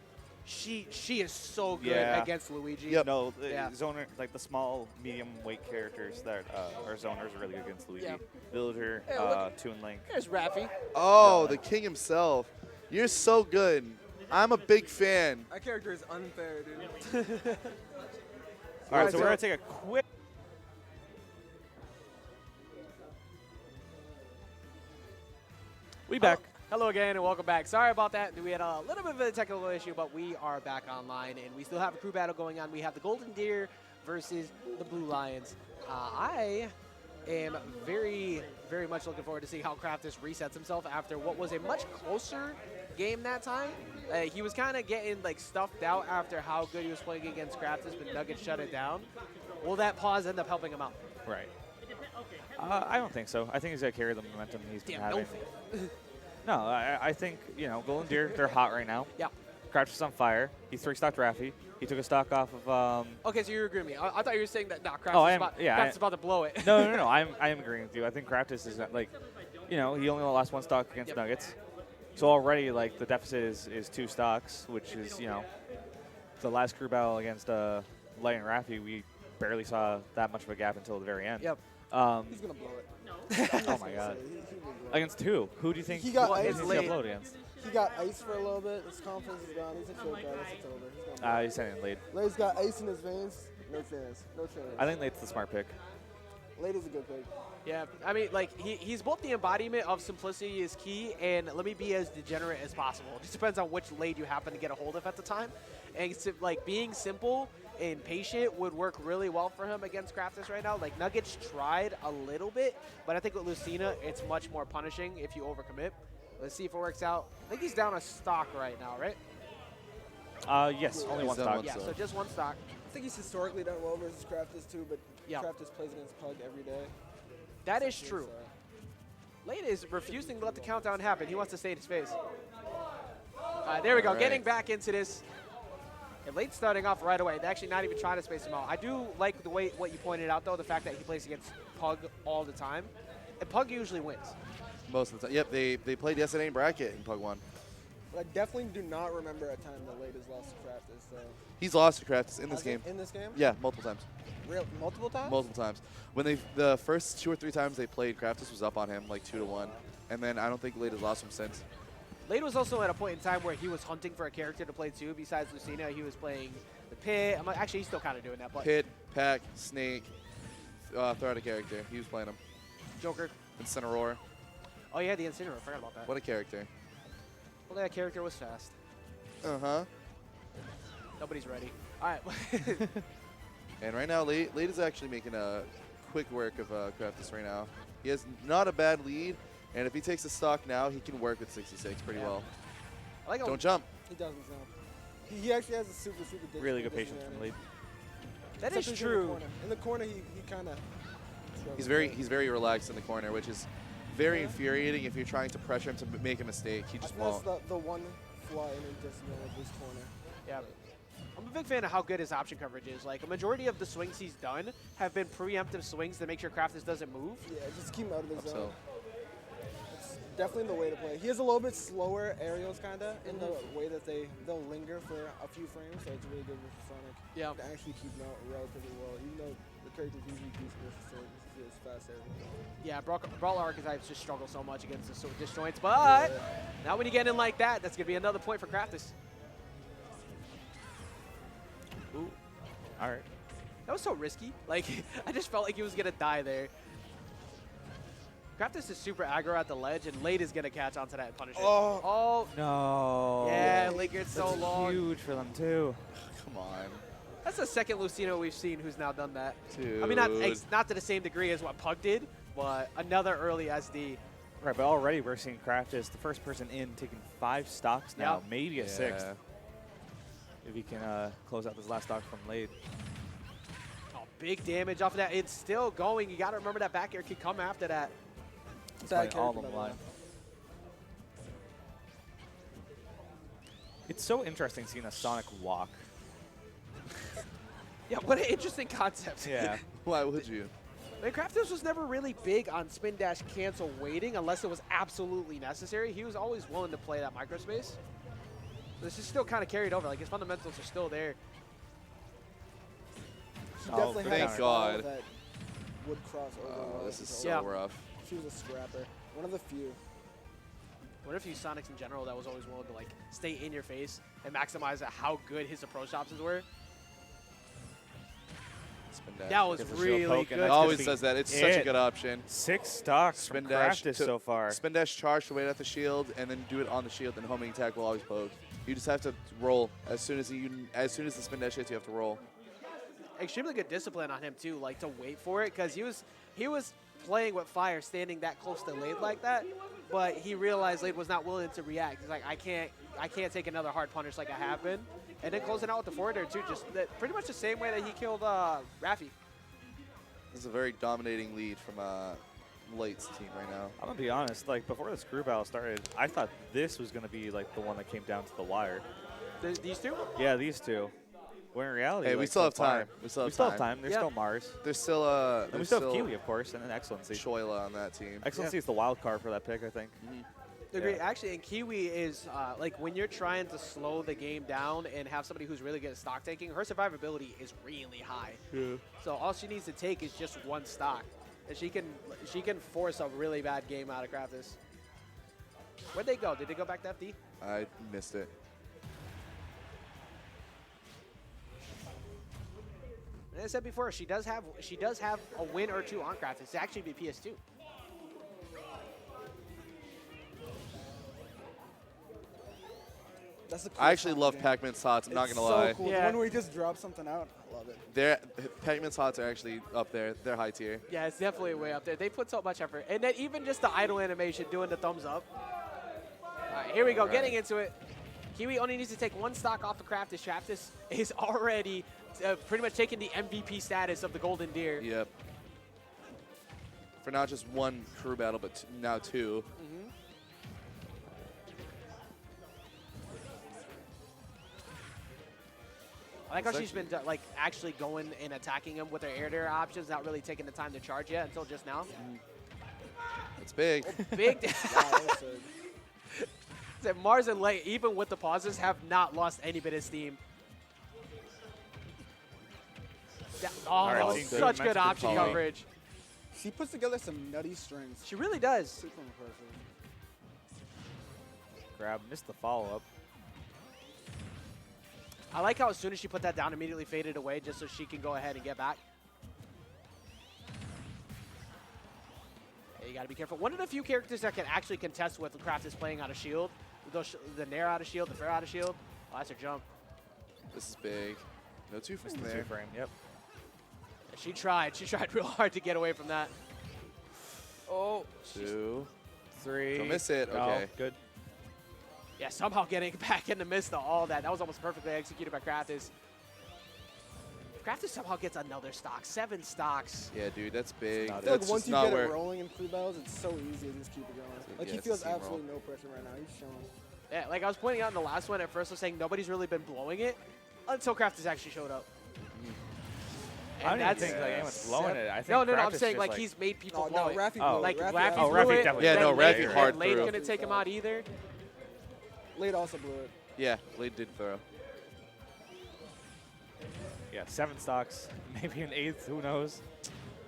She is so good Yeah. against Luigi. Yep. No, the Yeah. zoner, like the small, medium weight characters that are zoners are really good against Luigi. Yeah. Villager, Hey, look. Toon Link. There's Rafi. Oh, the king himself. You're so good. I'm a big fan. That character is unfair, dude. All right, so so- we're gonna take a quick. We back. Hello again and welcome back. Sorry about that. We had a little bit of a technical issue, but we are back online and we still have a crew battle going on. We have the Golden Deer versus the Blue Lions. I am very, very much looking forward to seeing how Craftis resets himself after what was a much closer game that time. He was kind of getting like stuffed out after how good he was playing against Craftis, but Nugget shut it down. Will that pause end up helping him out? Right. I don't think so. I think he's gonna carry the momentum he's been Damn, no having. faith. No, I think, Golden Deer, they're hot right now. Yeah. Craftis was on fire. He 3-stocked Rafi. He took a stock off of. Okay, so you're agreeing with me. I thought you were saying that, nah, Craftis Oh, I is am- about, yeah, Craftis I- is about to blow it. No. I am agreeing with you. I think Craftis is like, he only lost 1 stock against Yep. Nuggets. So already, like, the deficit is 2 stocks, which is, the last crew battle against Light and Rafi, we barely saw that much of a gap until the very end. Yep. He's gonna blow it. Oh my God. He will blow it. Against who? Who do you think He got who do you iced think he got late. blowed against? He got ice for a little bit. His confidence is gone. He's a chill guy. It's over. He's gonna. He sent in late. Late's got ice in his veins. No chance. No chance. I think Late's the smart pick. Late is a good pick. Yeah, I mean, like, he's both the embodiment of simplicity is key, and let me be as degenerate as possible. It just depends on which lane you happen to get a hold of at the time. And, like, being simple and patient would work really well for him against Craftis right now. Like, Nuggets tried a little bit, but I think with Lucina, it's much more punishing if you overcommit. Let's see if it works out. I think he's down a stock right now, right? Yes, only He's 1 done stock. one Yeah, stock. so just 1 stock. I think he's historically done well versus Craftis too, but Yeah. Craftis plays against Pug every day. That is true. Late is refusing to let the countdown happen. He wants to stay in his face. There we go. All right. Getting back into this. And Late's starting off right away. They're actually not even trying to space him out. I do like the way what you pointed out, though, the fact that he plays against Pug all the time. And Pug usually wins. Most of the time. Yep, they played yesterday in bracket in Pug 1. But I definitely do not remember a time that Late has lost to Craftis. So. He's lost to Craftis in this Has he? game. In this game? Yeah, multiple times. Multiple times? Multiple times. When the first 2 or 3 times they played, Craftis was up on him like 2-1, and then I don't think Late has lost him since. Late was also at a point in time where he was hunting for a character to play too. Besides Lucina, he was playing the Pit. Actually, he's still kind of doing that. But Pit, Pack, Snake, throw out a character. He was playing him. Joker. Incineroar. Oh, yeah, the Incinerator. I forgot about that. What a character. Well, that character was fast. Uh-huh. Nobody's ready. All right. And right now, Late is actually making a quick work of Craftis right now. He has not a bad lead, and if he takes the stock now, he can work with 66 pretty Yeah. well. I like how Don't jump. He doesn't jump. He actually has a super good Really good patience from Late. that is Except he's true. In the corner, he kind of. He's very relaxed in the corner, which is very infuriating if you're trying to pressure him to make a mistake. He just That's won't. the one flaw in this corner. Yeah. I'm a big fan of how good his option coverage is. Like, a majority of the swings he's done have been preemptive swings to make sure Craftis doesn't move. Yeah, just keep him out of his So zone. It's definitely the way to play. He has a little bit slower aerials, kind of, in the way that they'll linger for a few frames, so it's really good with Sonic. Yeah. To actually keep him out relatively well, even though the characters usually do this fast aerials. Yeah, Brawl archetypes just struggle so much against the disjoints, but now when you get in like that, that's going to be another point for Craftis. Ooh. All right. That was so risky. Like, I just felt like he was going to die there. Craftis is super aggro at the ledge, and Late is going to catch onto that and punish it. Oh, No. yeah, lingered so That's long. huge for them, too. come on, That's the second Lucino we've seen who's now done that. dude. I mean, not to the same degree as what Pug did, but another early SD. Right, but already we're seeing Craftis, the first person in, taking 5 stocks now, Yep. maybe a 6th. Yeah. If he can close out this last stock from Late. Oh, big damage off of that. It's still going. You got to remember that back air could come after that. He's Bad playing all character, on the by the line. way. It's so interesting seeing a Sonic walk. Yeah, what an interesting concept. Yeah. Why would you? I mean, Craftis was never really big on spin dash cancel waiting unless it was absolutely necessary. He was always willing to play that microspace. This is still kind of carried over. Like, his fundamentals are still there. She Oh, definitely thank had a style God. that would cross over. Oh, well this is with so Yeah. rough. She was a scrapper. One of the few. What if you Sonics in general that was always willing to, like, stay in your face and maximize how good his approach options were? Spin dash. That was Gets the shield really poke, and good. It that's always gonna says be that. It's such a it. good option. 6 stocks Spin from dash Craftis to- so far. Spin dash charge to wait at the shield, and then do it on the shield, and homing attack will always poke. You just have to roll as soon as the spin dash hits. You have to roll. Extremely good discipline on him too, like to wait for it, because he was playing with fire, standing that close to Lade like that, but he realized Lade was not willing to react. He's like, I can't take another hard punish like I have been, and then closing out with the forward there too, just pretty much the same way that he killed Rafi. This is a very dominating lead from Late's team right now. I'm going to be honest, like, before this crew battle started, I thought this was going to be, like, the one that came down to the wire. These two? Yeah, these two. When in reality, Hey, like, we still so have time. far- We still have still time. have time. There's Yeah. still Mars. There's still And we still have Kiwi, of course, and then Excellency. Shoila on that team. Excellency is the wild card for that pick, I think. Agree. Yeah. Actually, and Kiwi is like when you're trying to slow the game down and have somebody who's really good at stock taking, her survivability is really high. Yeah. So all she needs to take is just one stock, and she can force a really bad game out of Craftis. Where'd they go? Did they go back to FD? I missed it. As I said before, she does have a win or two on Craftis. It's actually be PS2. That's the coolest I actually part of love the game. Pac-Man's hots. I'm not It's gonna so lie. cool. Yeah. The one where he just drops something out. I love it. Pac-Man's hots are actually up there. They're high tier. Yeah, it's definitely way up there. They put so much effort. And then even just the idle animation doing the thumbs up. All right, here we go, getting into it. Kiwi only needs to take one stock off of Craftis. Craftis is already pretty much taking the MVP status of the Golden Deer. Yep. For not just one crew battle, but now two. I like how It's she's been like actually going and attacking him with her air-to-air options, not really taking the time to charge yet until just now. It's big. Big. Wow, that was sick. That Mars and Lei, even with the pauses, have not lost any bit of steam. Oh, right, team two, such matchup good is option following. coverage. She puts together some nutty strings. She really does. Super impressive. Grab, missed the follow-up. I like how as soon as she put that down, immediately faded away just so she can go ahead and get back. Hey, you got to be careful. One of the few characters that can actually contest with Craftis playing out of shield. The Nair out of shield, the Fair out of shield. Oh, that's her jump. This is big. No two from Missed the there. two-frame, yep. She tried. She tried real hard to get away from that. Oh, 2. Three. Don't miss it. No, Okay. good. Yeah, somehow getting back in the midst of all that. That was almost perfectly executed by Craftis. Craftis somehow gets another stock. 7 stocks. Yeah, dude, that's big. not I feel like That's once just you not get where. it rolling in crew battles, it's so easy to just keep it going. Like Yeah, he it's a feels steamroll. absolutely no pressure right now. He's chilling. Yeah, like I was pointing out in the last one, at first I was saying nobody's really been blowing it until Craftis actually showed up. I don't even that's- think like anyone's blowing it. I think No, I'm Craftis saying just, like he's made people No, blow no, it. Raffi Oh. blew Like it. Raffi Oh, blew Raffi it. definitely Yeah, then no, Late- Raffi then hard Late's threw. gonna take him out either. Late also blew it. Yeah, Blade did throw. Yeah, 7 stocks, maybe an 8th, who knows?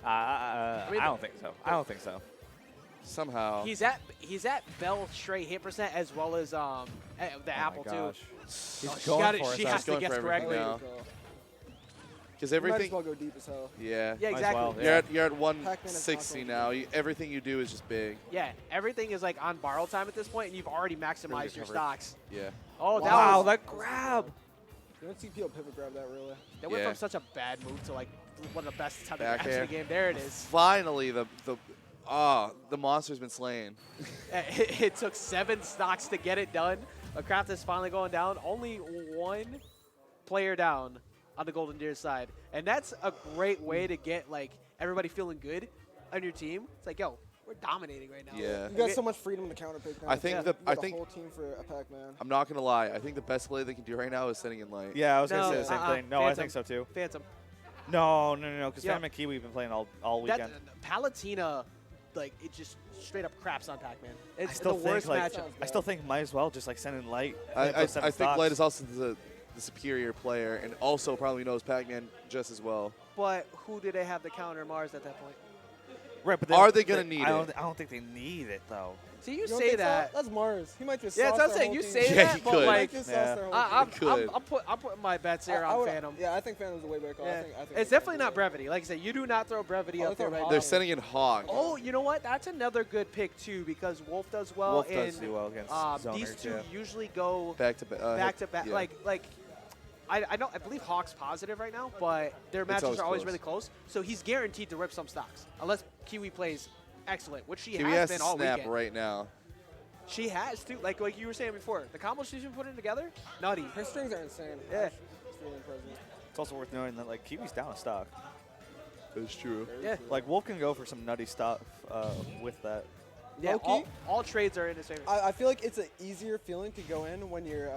I mean, don't think so. I don't think so. Somehow. He's at Bell straight hit percent as well as the Apple too. Gosh. Oh, He's going for it. she so has it's to going guess for correctly. everything now. Go. Because You might as everything. well go deep as hell. Yeah. Yeah, Might as exactly. well, You're yeah. at Pac-Man is 160 not now. Everything you do is just big. Yeah, everything is like on borrow time at this point, and you've already maximized good your coverage. stocks. Yeah. Oh, that Wow, was that grab! You don't see people pivot grab that really. that went Yeah. from such a bad move to like one of the best tether Back grabs in air. the game. There it is. Finally, the monster's been slain. It took 7 stocks to get it done. Craftis is finally going down. Only 1 player down on the Golden Deer side, and that's a great way to get like everybody feeling good on your team. It's like, yo, we're dominating right now. Yeah. You got so much freedom to counter pick now. I think You the- got I the think- whole team for a Pac-Man. I'm not gonna lie. I think the best play they can do right now is sending in light. Yeah, I was No, going to say the same thing. No, I Phantom. think so too. Phantom. No, because Yeah. Phantom and Kiwi have been playing all That weekend. Palatina, like it just straight up craps on Pac-Man. It's I still the think worst like matchup. I still think might as well just like send in light. I think Light is also the superior player and also probably knows Pac-Man just as well. But who do they have to counter Mars at that point? Right, but Are they gonna need I it? don't think they need it though. See, you You don't say think so? that. That's Mars. He might just. Yeah, sauce that's what I'm their saying. whole You team. say Yeah, that, he but could. He like, might just sauce Yeah. their whole I'm, team. could. I'm putting my bets here I on would- Phantom. Yeah, I think Phantom's the way better call. Yeah. I think it's they definitely can not do it. brevity. Like I said, you do not throw brevity Oh, up there they right throw now. They're sending in Hawk. Oh, you know what? That's another good pick too because Wolf does well. Wolf and does do well against these zoners, two yeah. usually go Back to back. back to back. yeah. Like I believe Hawk's positive right now, but their matches always are always close. really close. So he's guaranteed to rip some stocks unless Kiwi plays excellent, which she Kiwi has has been to all snap weekend. right now. She has too. Like you were saying before, the combos she's been putting together, nutty. Her strings are insane. Yeah. It's really impressive. It's also worth knowing that like Kiwi's down a stock. That's true. Yeah. Like Wolf can go for some nutty stuff with that. Yeah, Low-key, all trades are in his favor. I feel like it's an easier feeling to go in when you're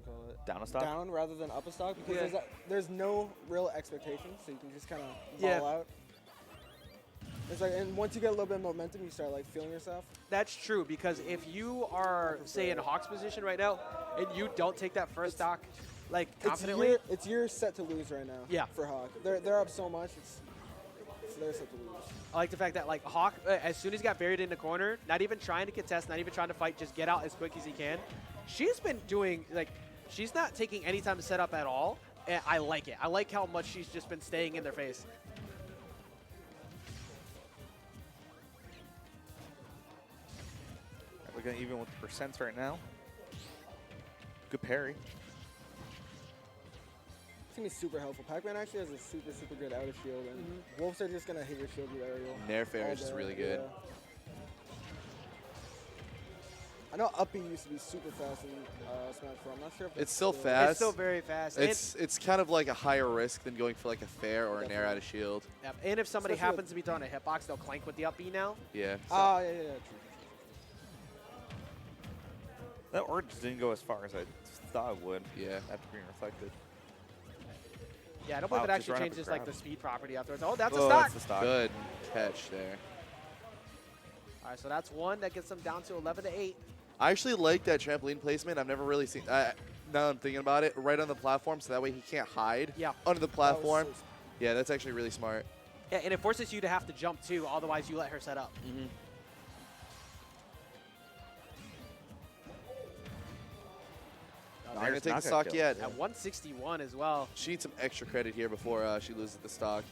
call it? Down a stock? Down rather than up a stock because Yeah. there's no real expectations, so you can just kind of Yeah. ball out. It's like, and once you get a little bit of momentum, you start like feeling yourself. That's true, because if you are, say, in Hawk's position right now, and you don't take that first stock, like, confidently, It's your set to lose right now. Yeah. For Hawk, they're up so much. It's their set to lose. I like the fact that, like, Hawk, as soon as he got buried in the corner, not even trying to contest, not even trying to fight, just get out as quick as he can. She's been doing, like, she's not taking any time to set up at all, and I like it. I like how much she's just been staying in their face. We're going even with the percents right now. Good parry. It's gonna be super helpful. Pac-Man actually has a super good out of shield, and Wolves are just gonna hit your shield with aerial. Nair fair all is just day, really good. yeah. I know up B used to be super fast in Smash 4. I'm not sure if It's still still- fast. It's still very fast. It's kind of like a higher risk than going for like a fair or a nair Definitely. out of shield. And if somebody Especially happens to be throwing a hitbox, they'll clank with the up B now. Yeah. Yeah, true. That orange didn't go as far as I thought it would. Yeah. After being reflected. Yeah, I don't Wow, believe it just actually run up changes the like the grab. speed property afterwards. Oh, that's a Oh, stock. that's the stock. Good catch there. All right, so that's one that gets them down to 11-8. I actually like that trampoline placement. I've never really seen. Now that I'm thinking about it, right on the platform, so that way he can't hide Yeah. under the That was platform. so Yeah, that's actually really smart. Yeah, and it forces you to have to jump too, otherwise you let her set up. Not gonna There's take a knockout stock kill. yet. At 161 as well. She needs some extra credit here before she loses the stock.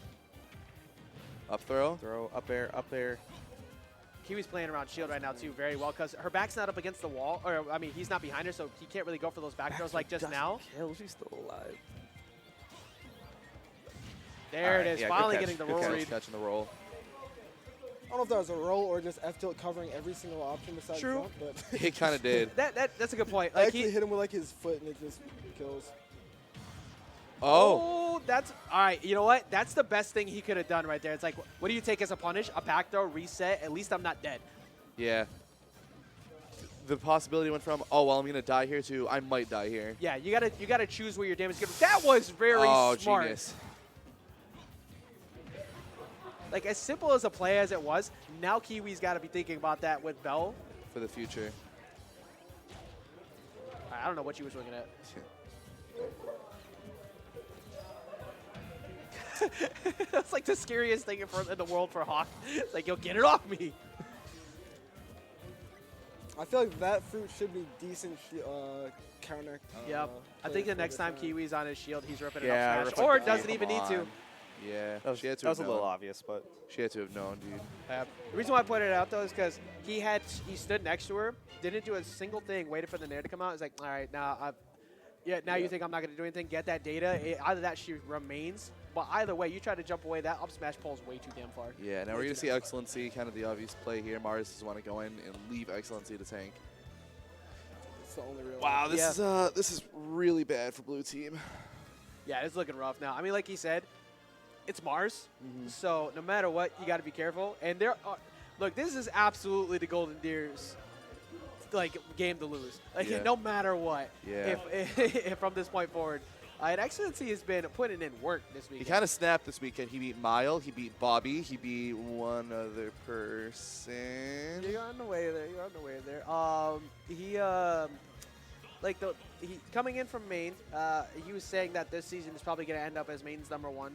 Up throw. Throw up air, up air. Kiwi's playing around shield right now too very well because her back's not up against the wall, or I mean, he's not behind her, so he can't really go for those back throws like just now. Kill, she's still alive. There All it right, is, yeah, good finally catch, getting the good roll catch. read. Catching the roll. I don't know if that was a roll or just F tilt covering every single option besides True. jump, but It kind of did. That's a good point. I Like actually hit him with like his foot and it just kills. Oh. That's all right. You know what? That's the best thing he could have done right there. It's like, what do you take as a punish? A back throw, reset. At least I'm not dead. Yeah. The possibility went from, oh well, I'm gonna die here to I might die here. Yeah, you gotta choose where your damage is. That was very Oh, smart. genius. Like as simple as a play as it was, now Kiwi's got to be thinking about that with Bell. For the future. I don't know what she was looking at. That's like the scariest thing in the world for Hawk. It's like, yo, get it off me. I feel like that fruit should be decent counter. Yep. I play think the for next this time round. Kiwi's on his shield, he's ripping Yeah, it up rip smash. it Or up. doesn't Come even need to. on. Yeah. That was, she had to that was have a little known. obvious, but She had to have known, dude. The reason why I pointed it out though is because he stood next to her, didn't do a single thing, waited for the nair to come out. He's like, all right, now you think I'm not gonna do anything? Get that data. Either that she remains, but either way, you try to jump away. That up smash pulls way too damn far. Yeah, now we're going to see Excellency, kind of the obvious play here. Mars just want to go in and leave Excellency to tank. It's the only real. Wow, one. this is really bad for blue team. Yeah, it's looking rough now. I mean, like he said, it's Mars, so no matter what, you got to be careful. And there are, look, this is absolutely the Golden Deer's like game to lose. Like Yeah. no matter what. Yeah. If from this point forward, and Excellency has been putting in work this He weekend. kind of snapped this weekend. He beat Mile, he beat Bobby, he beat one other person. You're on the way there. You're on the way there. He coming in from main. He was saying that this season is probably going to end up as main's #1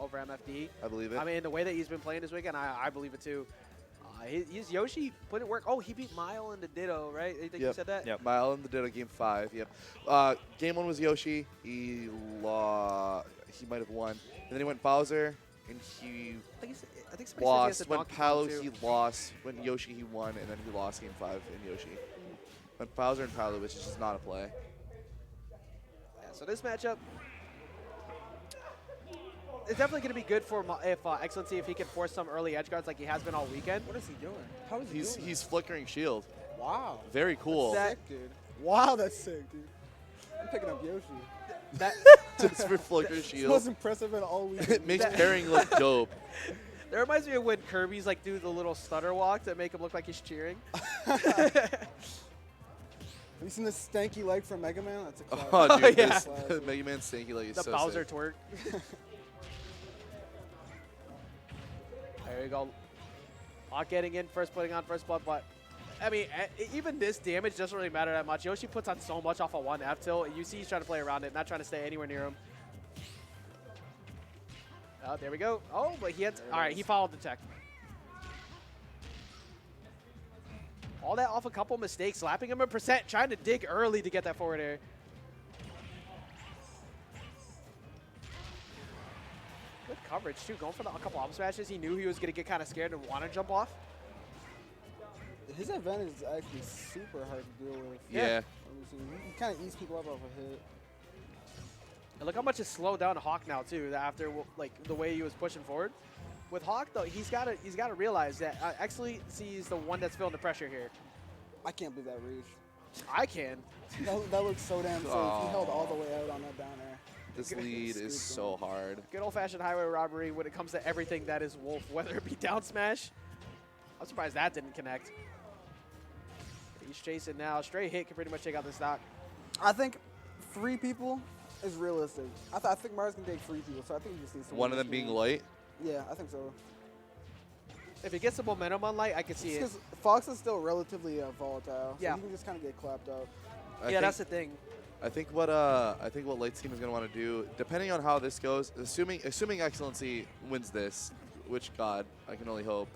over MFD. I believe it. I mean, the way that he's been playing this weekend, I believe it too. He's Yoshi put in work. Oh, he beat Mile in the Ditto, right? I think you Yep. said that. Yep. Mile in the Ditto game 5. Yep. Game 1 was Yoshi. He lost. He might have won. And then he went Bowser, and he I think somebody said he has lost. the When Donkey Kong, Paolo, too. he lost. When Yoshi, he won, and then he lost game 5 in Yoshi. When Bowser and Paolo, which is just not a play. Yeah, so this matchup, it's definitely going to be good for Excellency if he can force some early edge guards like he has been all weekend. What is he doing? How is he doing? He's flickering shield. that? Wow. Very cool. That- Sick, dude. Wow, that's sick, dude. I'm picking up Yoshi. That Just for flicker It's the shield. most impressive in all week. It makes pairing look dope. that reminds me of when Kirby's like do the little stutter walk to make him look like he's cheering. you seen this stanky leg from Mega Man? That's a classic. Oh, dude, Yeah. this Mega Man stanky leg is The so Bowser sick. twerk. There you go. Not getting in first, putting on first blood, but I mean, even this damage doesn't really matter that much. Yoshi puts on so much off of one F tilt. You see he's trying to play around it, not trying to stay anywhere near him. Oh, there we go. Oh, but he had. All right, he followed the tech. All that off a couple mistakes, slapping him a percent, trying to dig early to get that forward air. Good coverage, too. Going for a couple up smashes. He knew he was going to get kind of scared and want to jump off. His advantage is actually super hard to deal with. Yeah. Let me see. He kind of eats people up off a hit. And look how much it's slowed down Hawk now, too, after like the way he was pushing forward. With Hawk, though, he's got to realize that Excellency is the one that's feeling the pressure here. I can't believe that reach. I can. That looks so damn safe. He held all the way out on that down air. This lead is so hard. Good old-fashioned highway robbery when it comes to everything that is Wolf, whether it be down smash. I'm surprised that didn't connect. He's chasing now. Straight hit can pretty much take out the stock. I think 3 people is realistic. I think Mars can take 3 people, so I think he just needs to One win of them this being game. light. Yeah, I think so. If he gets the momentum on light, I can see it. Because Fox is still relatively volatile, so Yeah. he can just kind of get clapped up. Yeah, that's the thing. I think what Light's team is going to want to do, depending on how this goes, assuming Excellency wins this, which God, I can only hope.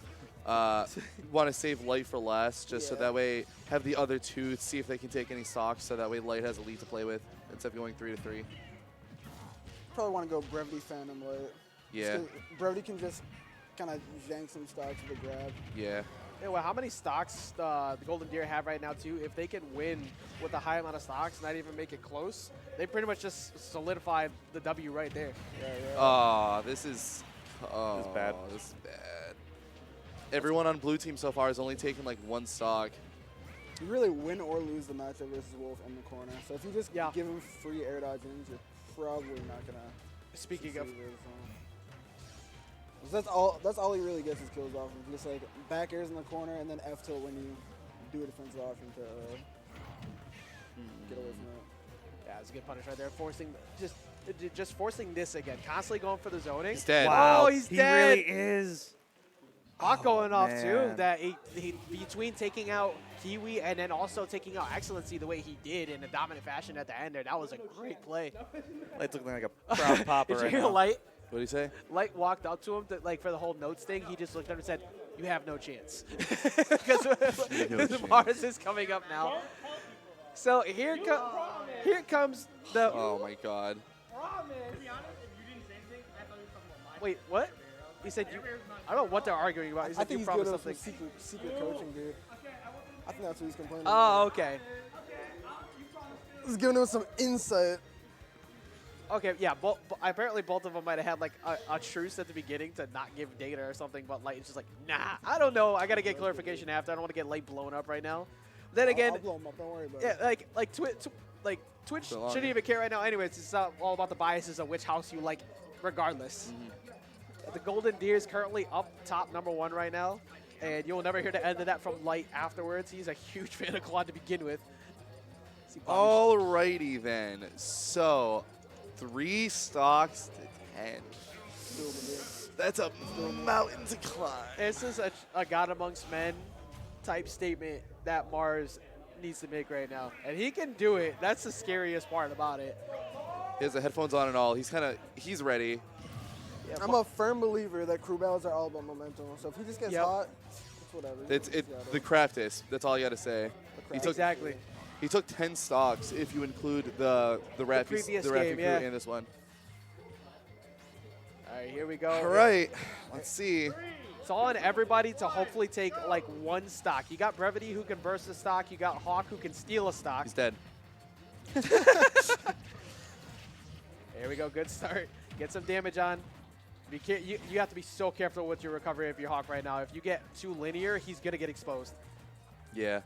Want to save Light for last, just so Yeah. that way have the other 2 see if they can take any stocks, so that way Light has a lead to play with instead of going 3-3. Probably want to go Brevity Phantom Light. Yeah, Brevity can just kind of jank some stocks with a grab. yeah. Yeah, well, how many stocks the Golden Deer have right now, too? If they can win with a high amount of stocks, not even make it close, they pretty much just solidify the W right there. Oh, this is bad. This is bad. Everyone on blue team so far has only taken like 1 stock. You really win or lose the matchup versus Wolf in the corner. So if you just give him free air dodgings, you're probably not gonna. Speaking of, succeed with, that's all he really gets his kills off of. Just like back airs in the corner and then F tilt when you do a defensive option to get away from it. yeah, it's a good punish right there, forcing just forcing this again, constantly going for the zoning. He's dead. Wow, he's he dead. really is. Hawk going off too. man. That he between taking out Kiwi and then also taking out Excellency the way he did in a dominant fashion at the end there. That was a great play. Light's looking like a proud papa Did you right hear now. Light? What do you say? Light walked up to him like for the whole notes thing. He just looked at him and said, "You have no chance," because Mars is coming up now. So here comes the. Oh my God. Wait, what? He said you. I don't know what they're arguing about. He I said think you he's good promised at something. some secret coaching, dude. I think that's what he's complaining Oh, about. okay. He's giving him some insight. Okay, yeah. Apparently, both of them might have had like a truce at the beginning to not give data or something. But Light is just like, nah, I don't know. I gotta get clarification after. I don't want to get Light blown up right now. Then again, I'll blow him up. Don't worry about yeah, it. Twitch So long. shouldn't even care right now. Anyways, it's not all about the biases of which house you like, regardless. The Golden Deer is currently up top #1 right now, and you'll never hear the end of that from Light afterwards. He's a huge fan of Claude to begin with. See Bobby Alrighty then. So 3 stocks to 10. That's a mountain to climb. This is a God amongst men type statement that Mars needs to make right now. And he can do it. That's the scariest part about it. He has the headphones on and all. He's ready. Yeah, I'm a firm believer that crew battles are all about momentum. So if he just gets Yep. hot, it's whatever. It's the Craftis. That's all you got to say. He took exactly. He took 10 stocks if you include the Rafi previous Rafi game, crew yeah. and this one. All right, here we go. All right. Let's see. It's all on everybody to hopefully take like 1 stock. You got Brevity who can burst a stock. You got Hawk who can steal a stock. He's dead. Here we go. Good start. Get some damage on. You have to be so careful with your recovery of your Hawk right now. If you get too linear, he's going to get exposed. Yeah.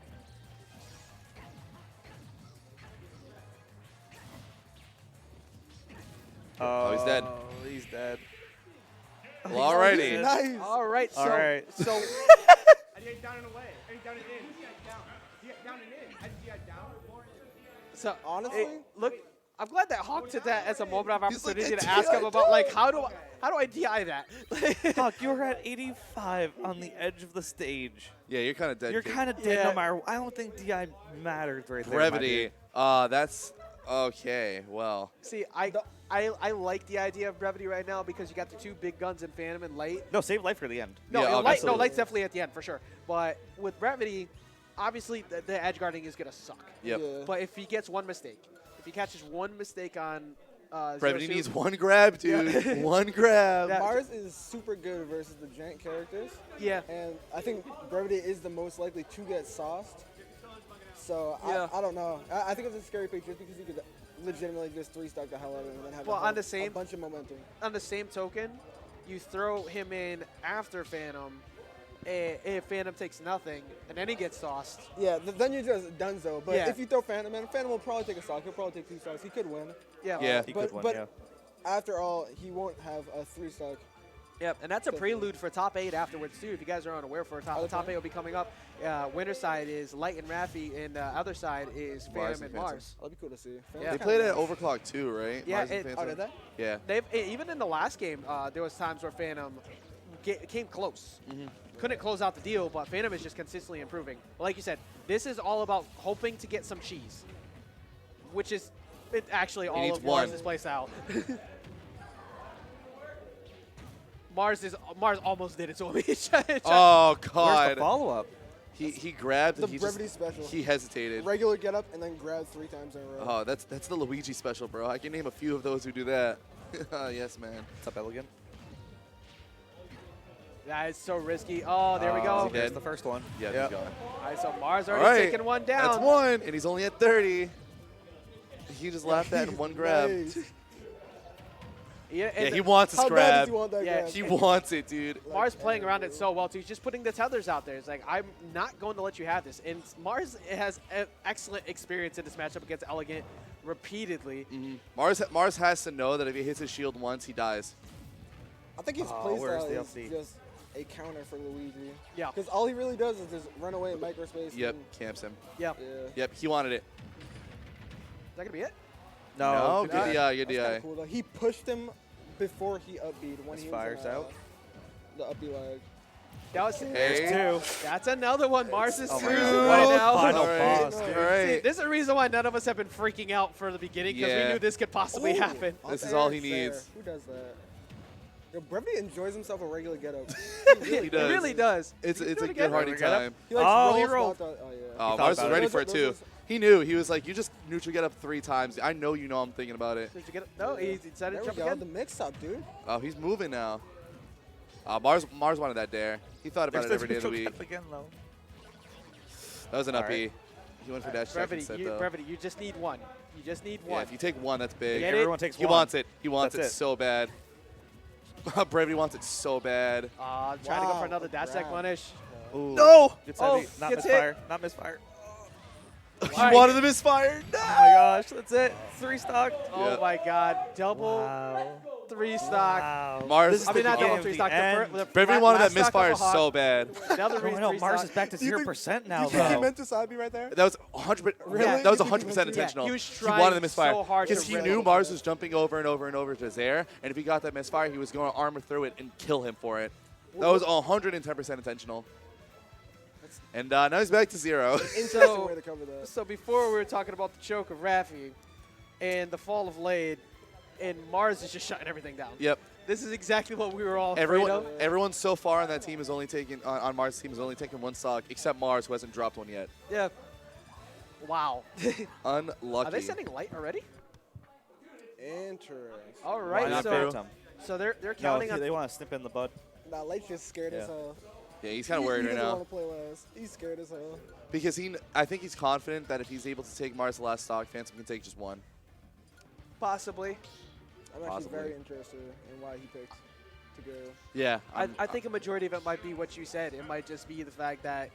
Oh, he's dead. He's dead. Well, alrighty. Nice. All right. So, All right. so I did down and away. I did down and in. Down and in. I did down. So Honestly? look, I'm glad that Hawk took that as a moment of He's like, opportunity "I to ask him DI about like how do I DI that? Fuck, you were at 85 on the edge of the stage. Yeah, you're kind of dead. You're kid. kind of dead Yeah. no matter. I don't think DI matters right there. my Brevity. dude. That's okay. Well, See, I like the idea of brevity right now because you got the two big guns in Phantom and Light. No, save life for the end. No, Yeah, Light, no, absolutely. Light's definitely at the end for sure. But with brevity, obviously the edge guarding is gonna suck. yep. Yeah. But if he gets one mistake, if he catches one mistake on Brevity Zero needs Suit- one grab, dude. One grab. That- Mars is super good versus the giant characters, Yeah. and I think Brevity is the most likely to get sauced. So Yeah. I don't know. I think it's a scary pick just because you could legitimately just 3-stock the hell out of him and then have Well, a, on the a same- bunch of momentum. On the same token, you throw him in after Phantom, and if Phantom takes nothing, and then he gets sauced. Yeah, then you're just donezo. But Yeah. if you throw Phantom in, Phantom will probably take a stock. He'll probably take 2 stocks. He could win. Yeah. Yeah. He but could win, but yeah. after all, he won't have a 3-stock. Yep, and that's a prelude for top 8 afterwards too. If you guys are unaware, for top Okay. 8 will be coming up. Winter side is Light and Raffi, and other side is Mars Phantom and and Phantom. Mars. That'd be cool to see. Yeah. They played at Overclock too, right? Yeah, Mars and it- Phantom? Oh, did they? Yeah. They've even in the last game, there was times where Phantom came close. Couldn't close out the deal, but Phantom is just consistently improving. But like you said, this is all about hoping to get some cheese, which is actually all needs of one. Mars' play style. Mars almost did it to him. Oh Where's God. the follow-up? He grabbed The and he brevity just special. he hesitated. Regular get up and then grab 3 times in a row. Oh, that's the Luigi special, bro. I can name a few of those who do that. Yes, man. What's up, Elegant? That is so risky. Oh, there we Oh, go. is he There's dead? the first one. Yeah, Yep. he's gone. All right, so Mars All already right, taking one down. That's one, and he's only at 30. He just laughed that in one grab. Nice. Yeah, Yeah, and he wants his How bad grab. does he want that Yeah, grab? He wants it, dude. Mars playing around it so well too. He's just putting the tethers out there. It's like, I'm not going to let you have this. And Mars has an excellent experience in this matchup against Elegant repeatedly. Mars has to know that if he hits his shield once, he dies. I think his Oh, where's playstyle the is LC? just a counter for Luigi. Yeah. Because all he really does is just run away in microspace. Yep, and- camps him. Yeah. Yeah. Yep, he wanted it. Is that going to be it? No, good good DI. DI, good That's kinda DI. cool though. He pushed him before he upbeat when he Fires was in, out. the upbeat lag. That was, Hey. Two. that's another one. Mars is Oh my cruising God. right What a now. final All right, boss, all dude. See, right. this is a reason why none of us have been freaking out for the beginning because Yeah. we knew this could possibly Ooh, happen. up This is air all he fair. needs. Who does that? Yo, Brevity enjoys himself a regular get up. He It does. really does. It's You a do it good again? hearty Get up. time. He likes Oh, roll he rolled. spot- Oh, yeah. Oh, thought Mars was about ready it. for it too. He knew. He was like, you just neutral get up 3 times. I know you know I'm thinking about it. Did you get it? No, he decided There to we jump go. again. The mix-up, dude. Oh, he's moving now. Mars wanted that dare. He thought about There's it every day of the neutral week. gap again, though. That was an All up right. E. He went for dash check Brevity, instead, you, though. Brevity, you just need one. You just need Yeah, one. if you take one, that's big. Get it? Everyone takes He one. wants it. He wants That's it it. so bad. Brevity wants it so bad. Trying to go for Wow, another dash tech grab. punish. Ooh. No! Good Oh, side, not gets hit. misfire. Not misfire. He Alright. wanted the misfire. No! Oh my gosh, that's it. 3 stock. Oh Yeah. my God! Double Wow. 3 stock. Wow. Mars- This is I mean, the not double beginning 3 of stock. the end. Brevity wanted that last stock misfire of a hawk. so bad. Another Oh, no, three Mars stock. is back to Do you think- 0% now, You think he though. meant to side me right there? That was 100. Really? That was You think he 100% meant to? intentional. Yeah, he was He wanted the trying misfire so hard to because he rip knew it. Mars was jumping over and over and over to his air, and if he got that misfire, he was going to armor through it and kill him for it. That was 110% intentional. And now he's back to 0. Interesting So- way to cover that. So before we were talking about the choke of Raffi and the fall of Lade, and Mars is just shutting everything down. Yep. This is exactly what we were all afraid of. Everyone so far on that team is only taking on Mars' team is only taking 1 stock, except Mars, who hasn't dropped one yet. Yeah. Wow. Unlucky. Are they sending Light already? Interesting. All Why right. not So, Phantom? so they're No, counting on. they want to snip in the bud. Nah, Light's just scared as Yeah. hell. Yeah, he's kind of worried right He doesn't now want to play last. He's scared as hell. because I think he's confident that if he's able to take Mars' last stock, Phantom can take just 1. Possibly. I'm actually Possibly. very interested in why he picked to go. Yeah. I think a majority of it might be what you said. It might just be the fact that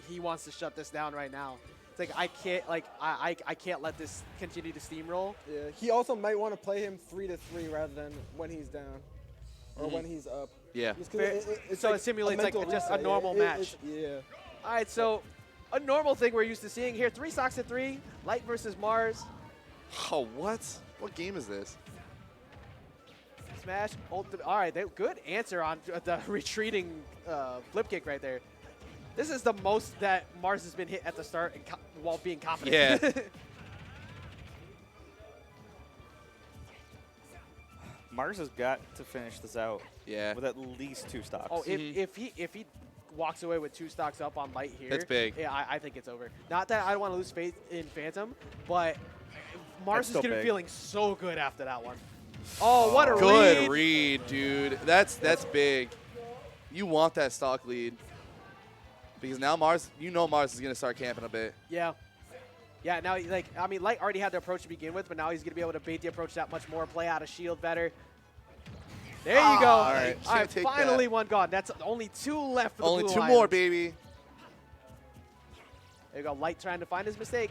he wants to shut this down right now. It's like I can't let this continue to steamroll. Yeah, he also might want to play him 3-3 rather than when he's down or when he's up. Yeah. Just 'cause Fair. it's So like it simulates a like mental just a reset. normal It- match. yeah. All right, so a normal thing we're used to seeing here. 3 stocks to 3, Light versus Mars. Oh, what? What game is this? Smash, ultimate. All right, good answer on the retreating flip kick right there. This is the most that Mars has been hit at the start and while being confident. Yeah. Mars has got to finish this out Yeah. with at least 2 stocks. Oh, if he walks away with 2 stocks up on Light here, That's big. Yeah, I think it's over. Not that I don't want to lose faith in Phantom, but Mars is still going to be big. feeling so good after that one. Oh, what a Good read. read, dude. That's big. You want that stock lead. Because now Mars, Mars is going to start camping a bit. Yeah. Yeah, now, like, I mean, Light already had the approach to begin with, but now he's going to be able to bait the approach that much more, play out of shield better. There you go. all right. All right, Can't take finally that. one gone. That's only 2 left for the Only Blue 2 Lions. more, baby. There you go, Light trying to find his mistake.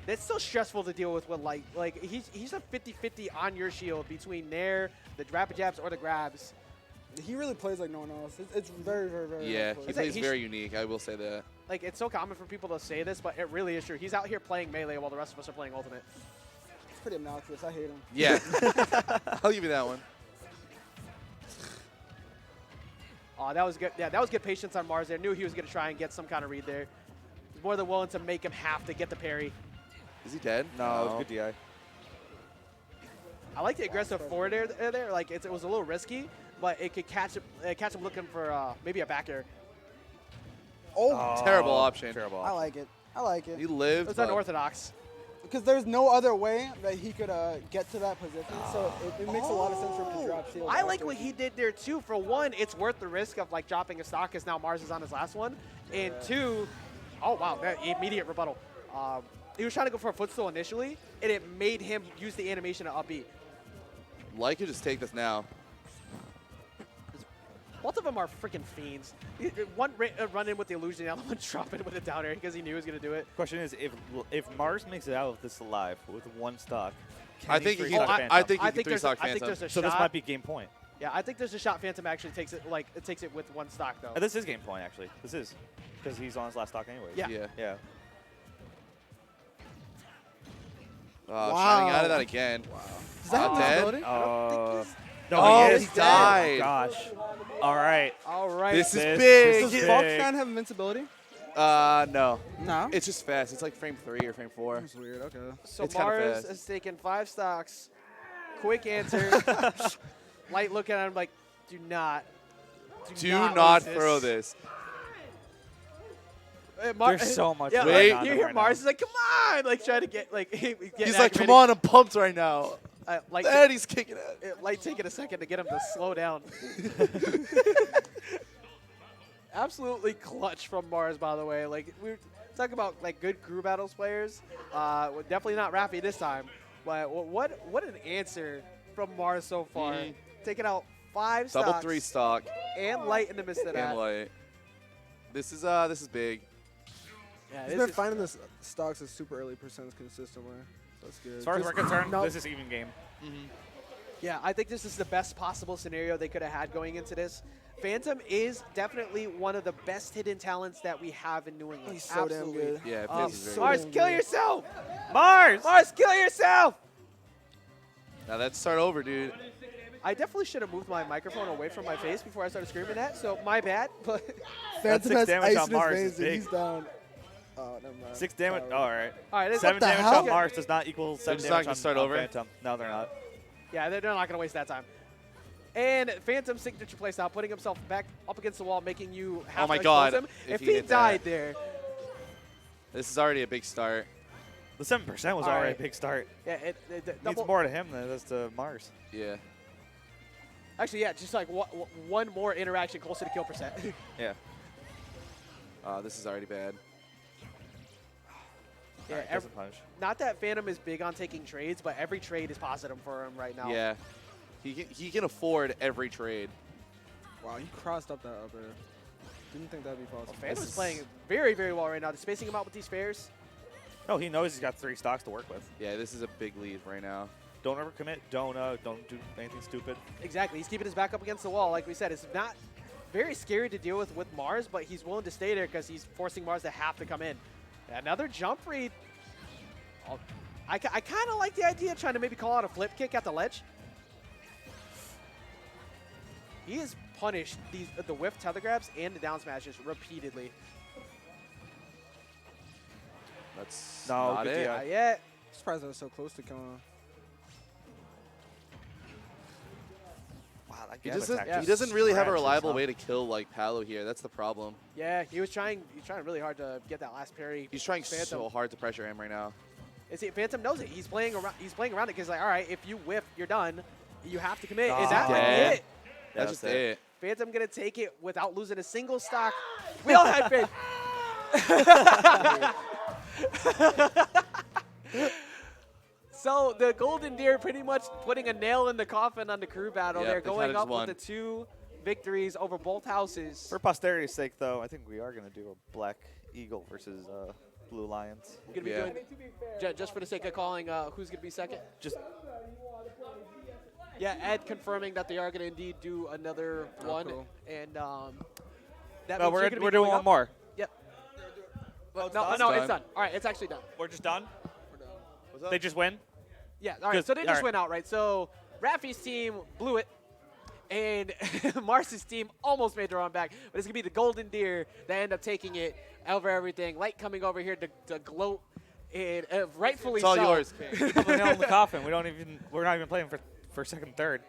It's so stressful to deal with Light. Like, he's a 50-50 on your shield between Nair, the rapid jabs, or the grabs. He really plays like no one else. It's very, very, very Yeah, hard he to play. plays very unique. I will say that. Like, it's so common for people to say this, but it really is true. He's out here playing melee while the rest of us are playing ultimate. It's pretty obnoxious. I hate him. Yeah. I'll give you that one. Oh, that was good. Yeah, that was good patience on Mars there. Knew he was going to try and get some kind of read there. He's more than willing to make him have to get the parry. Is he dead? No, it was good DI. I like the aggressive forward air there. Like, it was a little risky, but it could catch him looking for maybe a back air. Oh, Terrible option. Terrible I option. like it. I like it. He lived. It was but- unorthodox. Because there's no other way that he could get to that position, so it makes a lot of sense for him to drop shield. I like after. what he did there, too. For one, it's worth the risk of, like, dropping a stock because now Mars is on his last one. And two, oh, wow, that immediate rebuttal. He was trying to go for a footstool initially, and it made him use the animation to up B. Light could just take this now. Both of them are freaking fiends. One run in with the illusion, the other one drop in with a down air because he knew he was going to do it. Question is, if Mars makes it out of this alive with 1 stock, can I he think he three-stock can. Phantom? I think he I can think there's 3-stock I think Phantom. there's a So shot. this might be game point. Yeah, I think there's a shot Phantom actually takes it with 1 stock though. This is game point actually. This is because he's on his last stock anyway. Yeah. Yeah. Yeah. Shining out of that again. Does that have dead? visibility? No, Oh, he is he dead. died. Oh, gosh. All right. All right. This is This big. Does is Volkswagen have invincibility? No. No. It's just fast. It's like frame 3 or frame 4. That's weird. Okay. So It's kinda Mars fast. has taken 5 stocks. Quick answer. Light look at him like, do not not lose throw this. There's so much Yeah, going like, on you right hear now. Mars is like, come on, like trying to get like. He's like, come on, I'm pumped right now. Like And he's kicking it. Light taking a second to get him to slow down. Absolutely clutch from Mars, by the way. Like we were talking about like good crew battles players. Well, definitely not Rafi this time. But what an answer from Mars so far. Mhm. Taking out 5 Double stocks 3 stock and Light in the midst of that. and light. This is big. Yeah, He's this been is- finding the stocks at super early percents consistently. That's good. As far as we're concerned, no- this is even game. Yeah, I think this is the best possible scenario they could have had going into this. Phantom is definitely one of the best hidden talents that we have in New England. He's so damn Absolutely. good. Yeah, it Um, plays very so Mars, damn kill good. yourself! Mars! Mars, kill yourself! Now that's start over, dude. I definitely should have moved my microphone away from my face before I started screaming that, so my bad. But Phantom 6 has damage ice on in his Mars veins is and big. he's down. Oh, never mind. 6 damage. Sorry. All right. all right, 7 the damage hell? on Mars does not equal 7 just not damage gonna on, start on over? Phantom. No, they're not. yeah, they're not going to waste that time. And Phantom's signature playstyle, putting himself back up against the wall, making you have Oh my to God, expose him. if If he he hit died that. there, This is already a big start. The 7% was All already right. a big start. yeah, it Means double, more to him than it does to Mars. Yeah. actually, yeah, just like one more interaction closer to kill percent. Yeah. This is already bad. yeah, Alright, doesn't punish. not that Phantom is big on taking trades, but every trade is positive for him right now. Yeah. He can afford every trade. Wow, he crossed up that up air. Didn't think that'd be possible. Phantom's is- playing very, very well right now. They're spacing him out with these fares. No, he knows he's got 3 stocks to work with. Yeah, this is a big lead right now. Don't ever commit. Don't do anything stupid. Exactly. He's keeping his back up against the wall. Like we said, it's not very scary to deal with Mars, but he's willing to stay there because he's forcing Mars to have to come in. Another jump read. Oh, I kind of like the idea of trying to maybe call out a flip kick at the ledge. He has punished the whiff tether grabs and the down smashes repeatedly. That's No, not good it. DI. Not yet. Surprised I was so close to coming. Wow, that He grab doesn't, attack he just doesn't really have a scratches reliable up. way to kill like Palo here. That's the problem. Yeah, he's trying really hard to get that last parry. He's trying Phantom. so hard to pressure him right now. Phantom knows it. He's playing around it because like, all right, if you whiff, you're done. You have to commit. Oh, Is that like yeah. it? That's just it. Phantom gonna take it without losing a single stock. We all had faith. So the Golden Deer pretty much putting a nail in the coffin on the crew battle. Yeah, They're they kinda going just up won. with the 2 victories over both houses. For posterity's sake, though, I think we are going to do a Black Eagle versus Blue Lions. We're gonna be Yeah. doing just for the sake of calling who's gonna be second. Just Yeah, Ed confirming that they are gonna indeed do another one, cool. and that no, means you're gonna be we're doing going one up? more. Yep. Oh, it's No, done? no, It's it's done. done. All right, it's actually done. We're just done. What's up? They just win. Yeah, all right, Good. so they All just right. went out, right? So Raffi's team blew it, and Mars's team almost made their own back, but it's going to be the Golden Deer that end up taking it over everything. Light coming over here to gloat, and rightfully It's all so. yours. Put the nail in the coffin. We're not even playing for second, third.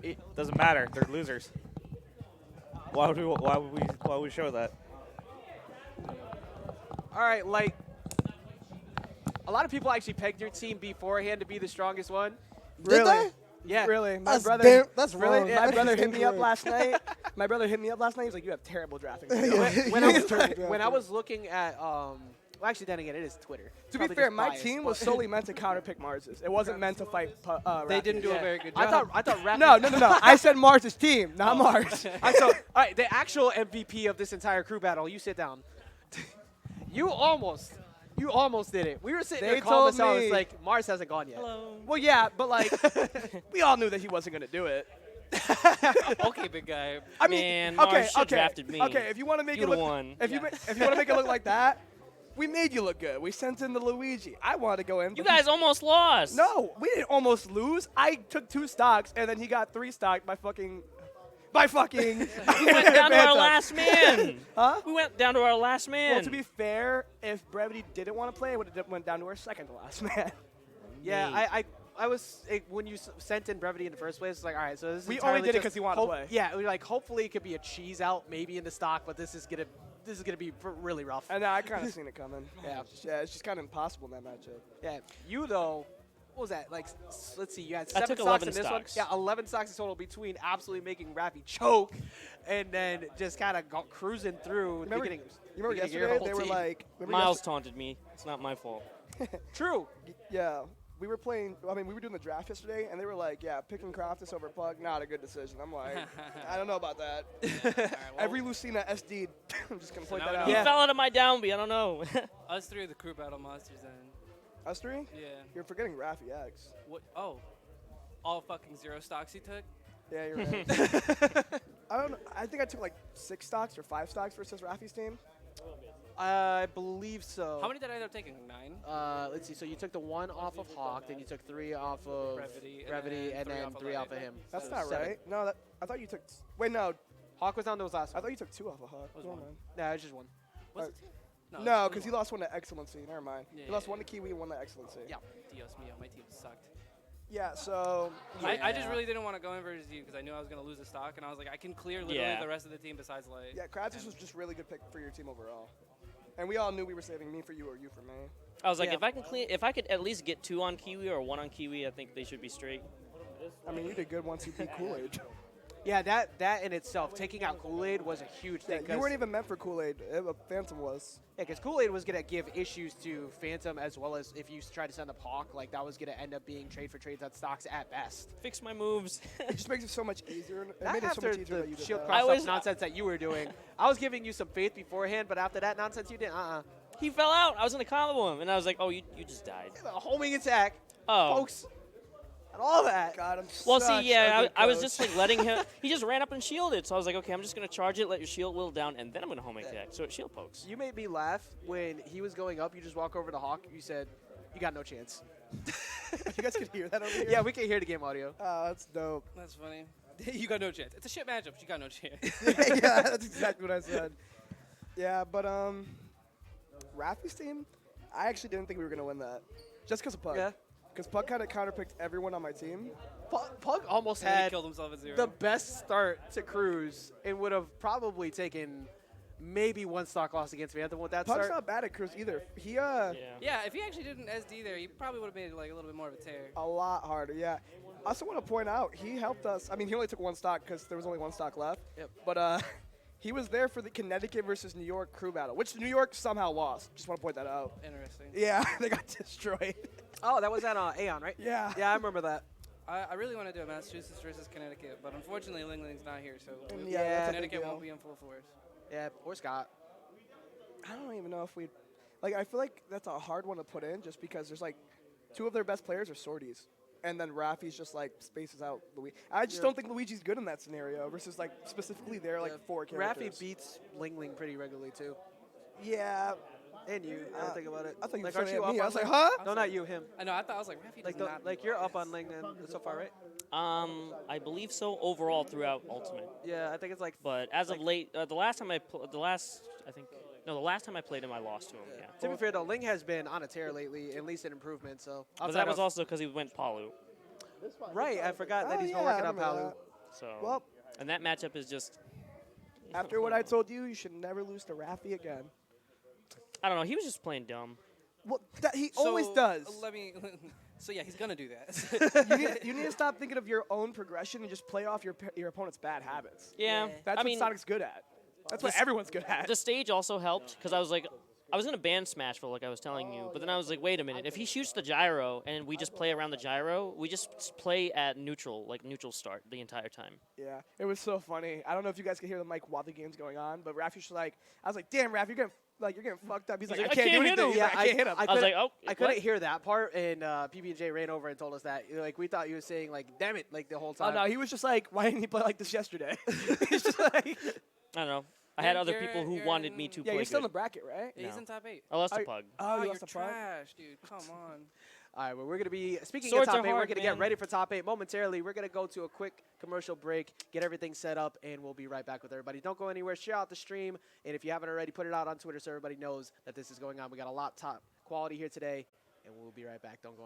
It doesn't matter. They're losers. Why would we show that? All right, Light. A lot of people actually pegged your team beforehand to be the strongest one. Did they? Yeah. Really, my That's brother. damn- that's really, wrong. my That's brother hit me up incorrect. last night. My brother hit me up last night. He's like, "You have terrible drafting." When I was when I was looking at well, actually, then again, it is Twitter. It's To be probably fair, just my biased, team but- was solely meant to counterpick Mars's. It wasn't meant to fight. They Raffi. didn't do Yeah. a very good I job. thought Raffi. No. I said Mars's team, not Mars. All right, the actual MVP of this entire crew battle. You sit down. You almost did it. We were sitting They there calling told us out. me- It's like Mars hasn't gone yet. Well, yeah, but like, we all knew that he wasn't gonna do it. Okay, big guy. I mean, Man, okay, Mars should've okay, drafted me. okay. If you want to make You'd it have look, won. if you Yeah. if you want to make it look like that, we made you look good. We sent in the Luigi. I wanted to go in. You but he- guys almost lost. No, we didn't almost lose. I took 2 stocks, and then he got 3 stock by fucking. We went down to our last man. Huh? We went down to our last man. Well, to be fair, if Brevity didn't want to play, it would have went down to our second to last man. Yeah, I was when you sent in Brevity in the first place. It's like, all right, so this is We only entirely did it just 'cause he wanted to hope- play. Yeah, we were like, hopefully it could be a cheese out maybe in the stock, but this is gonna be really rough. And I kind of seen it coming. Yeah. It's just kind of impossible in that matchup. Yeah, you though. What was that? Like, let's see. You had I 7 took stocks 11 in this stocks. one. Yeah, 11 stocks in total between absolutely making Raffi choke, and then just kind of cruising through. Remember, beginning, you remember beginning of your yesterday whole they were team. like, remember Miles taunted me. It's not my fault. True. yeah, we were playing. I mean, we were doing the draft yesterday, and they were like, yeah, picking Craftis over Pug, not a good decision. I'm like, I don't know about that. All right, well, Every Lucina SD, I'm just gonna So point now that we out. know. He fell out of my down B. I don't know. us 3 are the crew battle monsters then. Us 3? Yeah. You're forgetting Raffi-x. What? Oh. All fucking 0 stocks he took? Yeah, you're right. I don't know. I think I took like 6 stocks or 5 stocks versus Raffi's team. I believe so. How many did I end up taking? 9? Let's see. So you took the 1 off of Hawk, then you took 3 off of Brevity, and then 3 off of him. That's So not 7. right. No, I thought you took. Wait, no. Hawk was down those last. I thought you took 2 off of Hawk. Was Never one. mind. No, it's just 1. Was it? No, because he lost 1 to Excellency. Never mind. Yeah, He lost yeah, 1 to Kiwi and 1 to Excellency. Yeah. Dios mio, my team sucked. Yeah, so. I just really didn't want to go in versus you because I knew I was going to lose a stock, and I was like, I can clear literally Yeah. the rest of the team besides Light. Yeah, Craftis was just really good pick for your team overall. And we all knew we were saving me for you or you for me. I was like, Yeah. if I could at least get 2 on Kiwi or 1 on Kiwi, I think they should be straight. I mean, you did good once you beat Kool-Aid. Yeah, that in itself, taking out Kool-Aid was a huge Yeah, thing. you weren't even meant for Kool-Aid. Phantom was. Yeah, because Kool-Aid was going to give issues to Phantom as well as if you try to send up Hawk, like that was going to end up being trade for trades on stocks at best. Fix my moves. It just makes it so much easier. It Not made it so after much easier that you the did shield that. cross I up was- nonsense that you were doing. I was giving you some faith beforehand, but after that nonsense you did, He fell out. I was going to combo him, and I was like, oh, you just died. A homing attack, Oh. folks. and all that. God, I'm Well, such see, yeah, a good I was coach. just like letting him. He just ran up and shielded, so I was like, okay, I'm just gonna charge it, let your shield whittle down, and then I'm gonna home attack. So it shield pokes. You made me laugh when he was going up. You just walk over to Hawk. You said, "You got no chance." You guys can hear that over here? Yeah, we can hear the game audio. Oh, that's dope. That's funny. You got no chance. It's a shit matchup. But you got no chance. Yeah, that's exactly what I said. Yeah, but Raffi's team, I actually didn't think we were gonna win that, just because of Pug. Yeah. Because Pug kind of counterpicked everyone on my team. Pug almost And he had killed himself at 0. the best start to Cruise and would have probably taken maybe one stock loss against Phantom with that Pug's start. not bad at Cruz either. He Yeah. Yeah, if he actually did an SD there, he probably would have made it like a little bit more of a tear. a lot harder. Yeah. I also want to point out he helped us. I mean, he only took one stock because there was only one stock left. Yep. But he was there for the Connecticut versus New York crew battle, which New York somehow lost. Just want to point that out. Interesting. Yeah, they got destroyed. Oh, that was at Aeon, right? Yeah. Yeah, I remember that. I really want to do a Massachusetts versus Connecticut, but unfortunately Ling Ling's not here, so Yeah, that's a big Connecticut deal. won't be in full force. Yeah, or Scott. I don't even know if we'd I feel like that's a hard one to put in just because there's like two of their best players are sorties. And then Raffi's just like spaces out Luigi. I just don't think Luigi's good in that scenario versus like specifically their like 4 characters. Raffi beats Ling Ling pretty regularly too. Yeah. And you, now think about it. I thought you like, were aren't saying you at me. up I on was like, Ling? huh? No, not you, him. I know, I thought I was like, Raffi Like, does not like you're up on Ling so far, right? I believe so overall throughout Ultimate. Yeah, I think it's like. But as of late, the last time I played him, I lost to him. Yeah. To be fair though, Ling has been on a tear lately, at least an improvement. So. But outside that was of- also because he went Palu. right. I forgot that Oh, he's been yeah, working I on remember Palu. that. So. Well, And that matchup is just. after what I told you, you should never lose to Raffi again. I don't know. He was just playing dumb. Well, he always does. Let me. So yeah, he's gonna do that. you need to stop thinking of your own progression and just play off your opponent's bad habits. Yeah. That's I what mean, Sonic's good at. That's what everyone's good at. the stage also helped because I was like, I was gonna ban Smashville like I was telling you, but then I was like, wait a minute. If he shoots the gyro and we just play around the gyro, we just play at neutral, like neutral start the entire time. Yeah, it was so funny. I don't know if you guys can hear the mic while the game's going on, but Raffi's just like, I was like, damn, Raff, you're getting fucked up. He's like, I can't do hit anything. him. He's like, I can't hit him. I was like, oh, I couldn't hear that part, and PB&J ran over and told us that. Like, we thought you were saying, like, damn it, like, the whole Oh time. no, he was just like, why didn't he play like this yesterday? He's just like, I don't know. I had other You're- people who you're wanted me to yeah, play you're still in the good. bracket, right? He's No. in top 8. I lost Are to you- Pug. Oh, you you're lost to Pug? trash, dude. Come on. All right, well, we're going to be, speaking Swords of top are 8, we're hard, going to get man. ready for top 8 momentarily. We're going to go to a quick commercial break, get everything set up, and we'll be right back with everybody. Don't go anywhere. Share out the stream, and if you haven't already, put it out on Twitter so everybody knows that this is going on. We got a lot top quality here today, and we'll be right back. Don't go anywhere.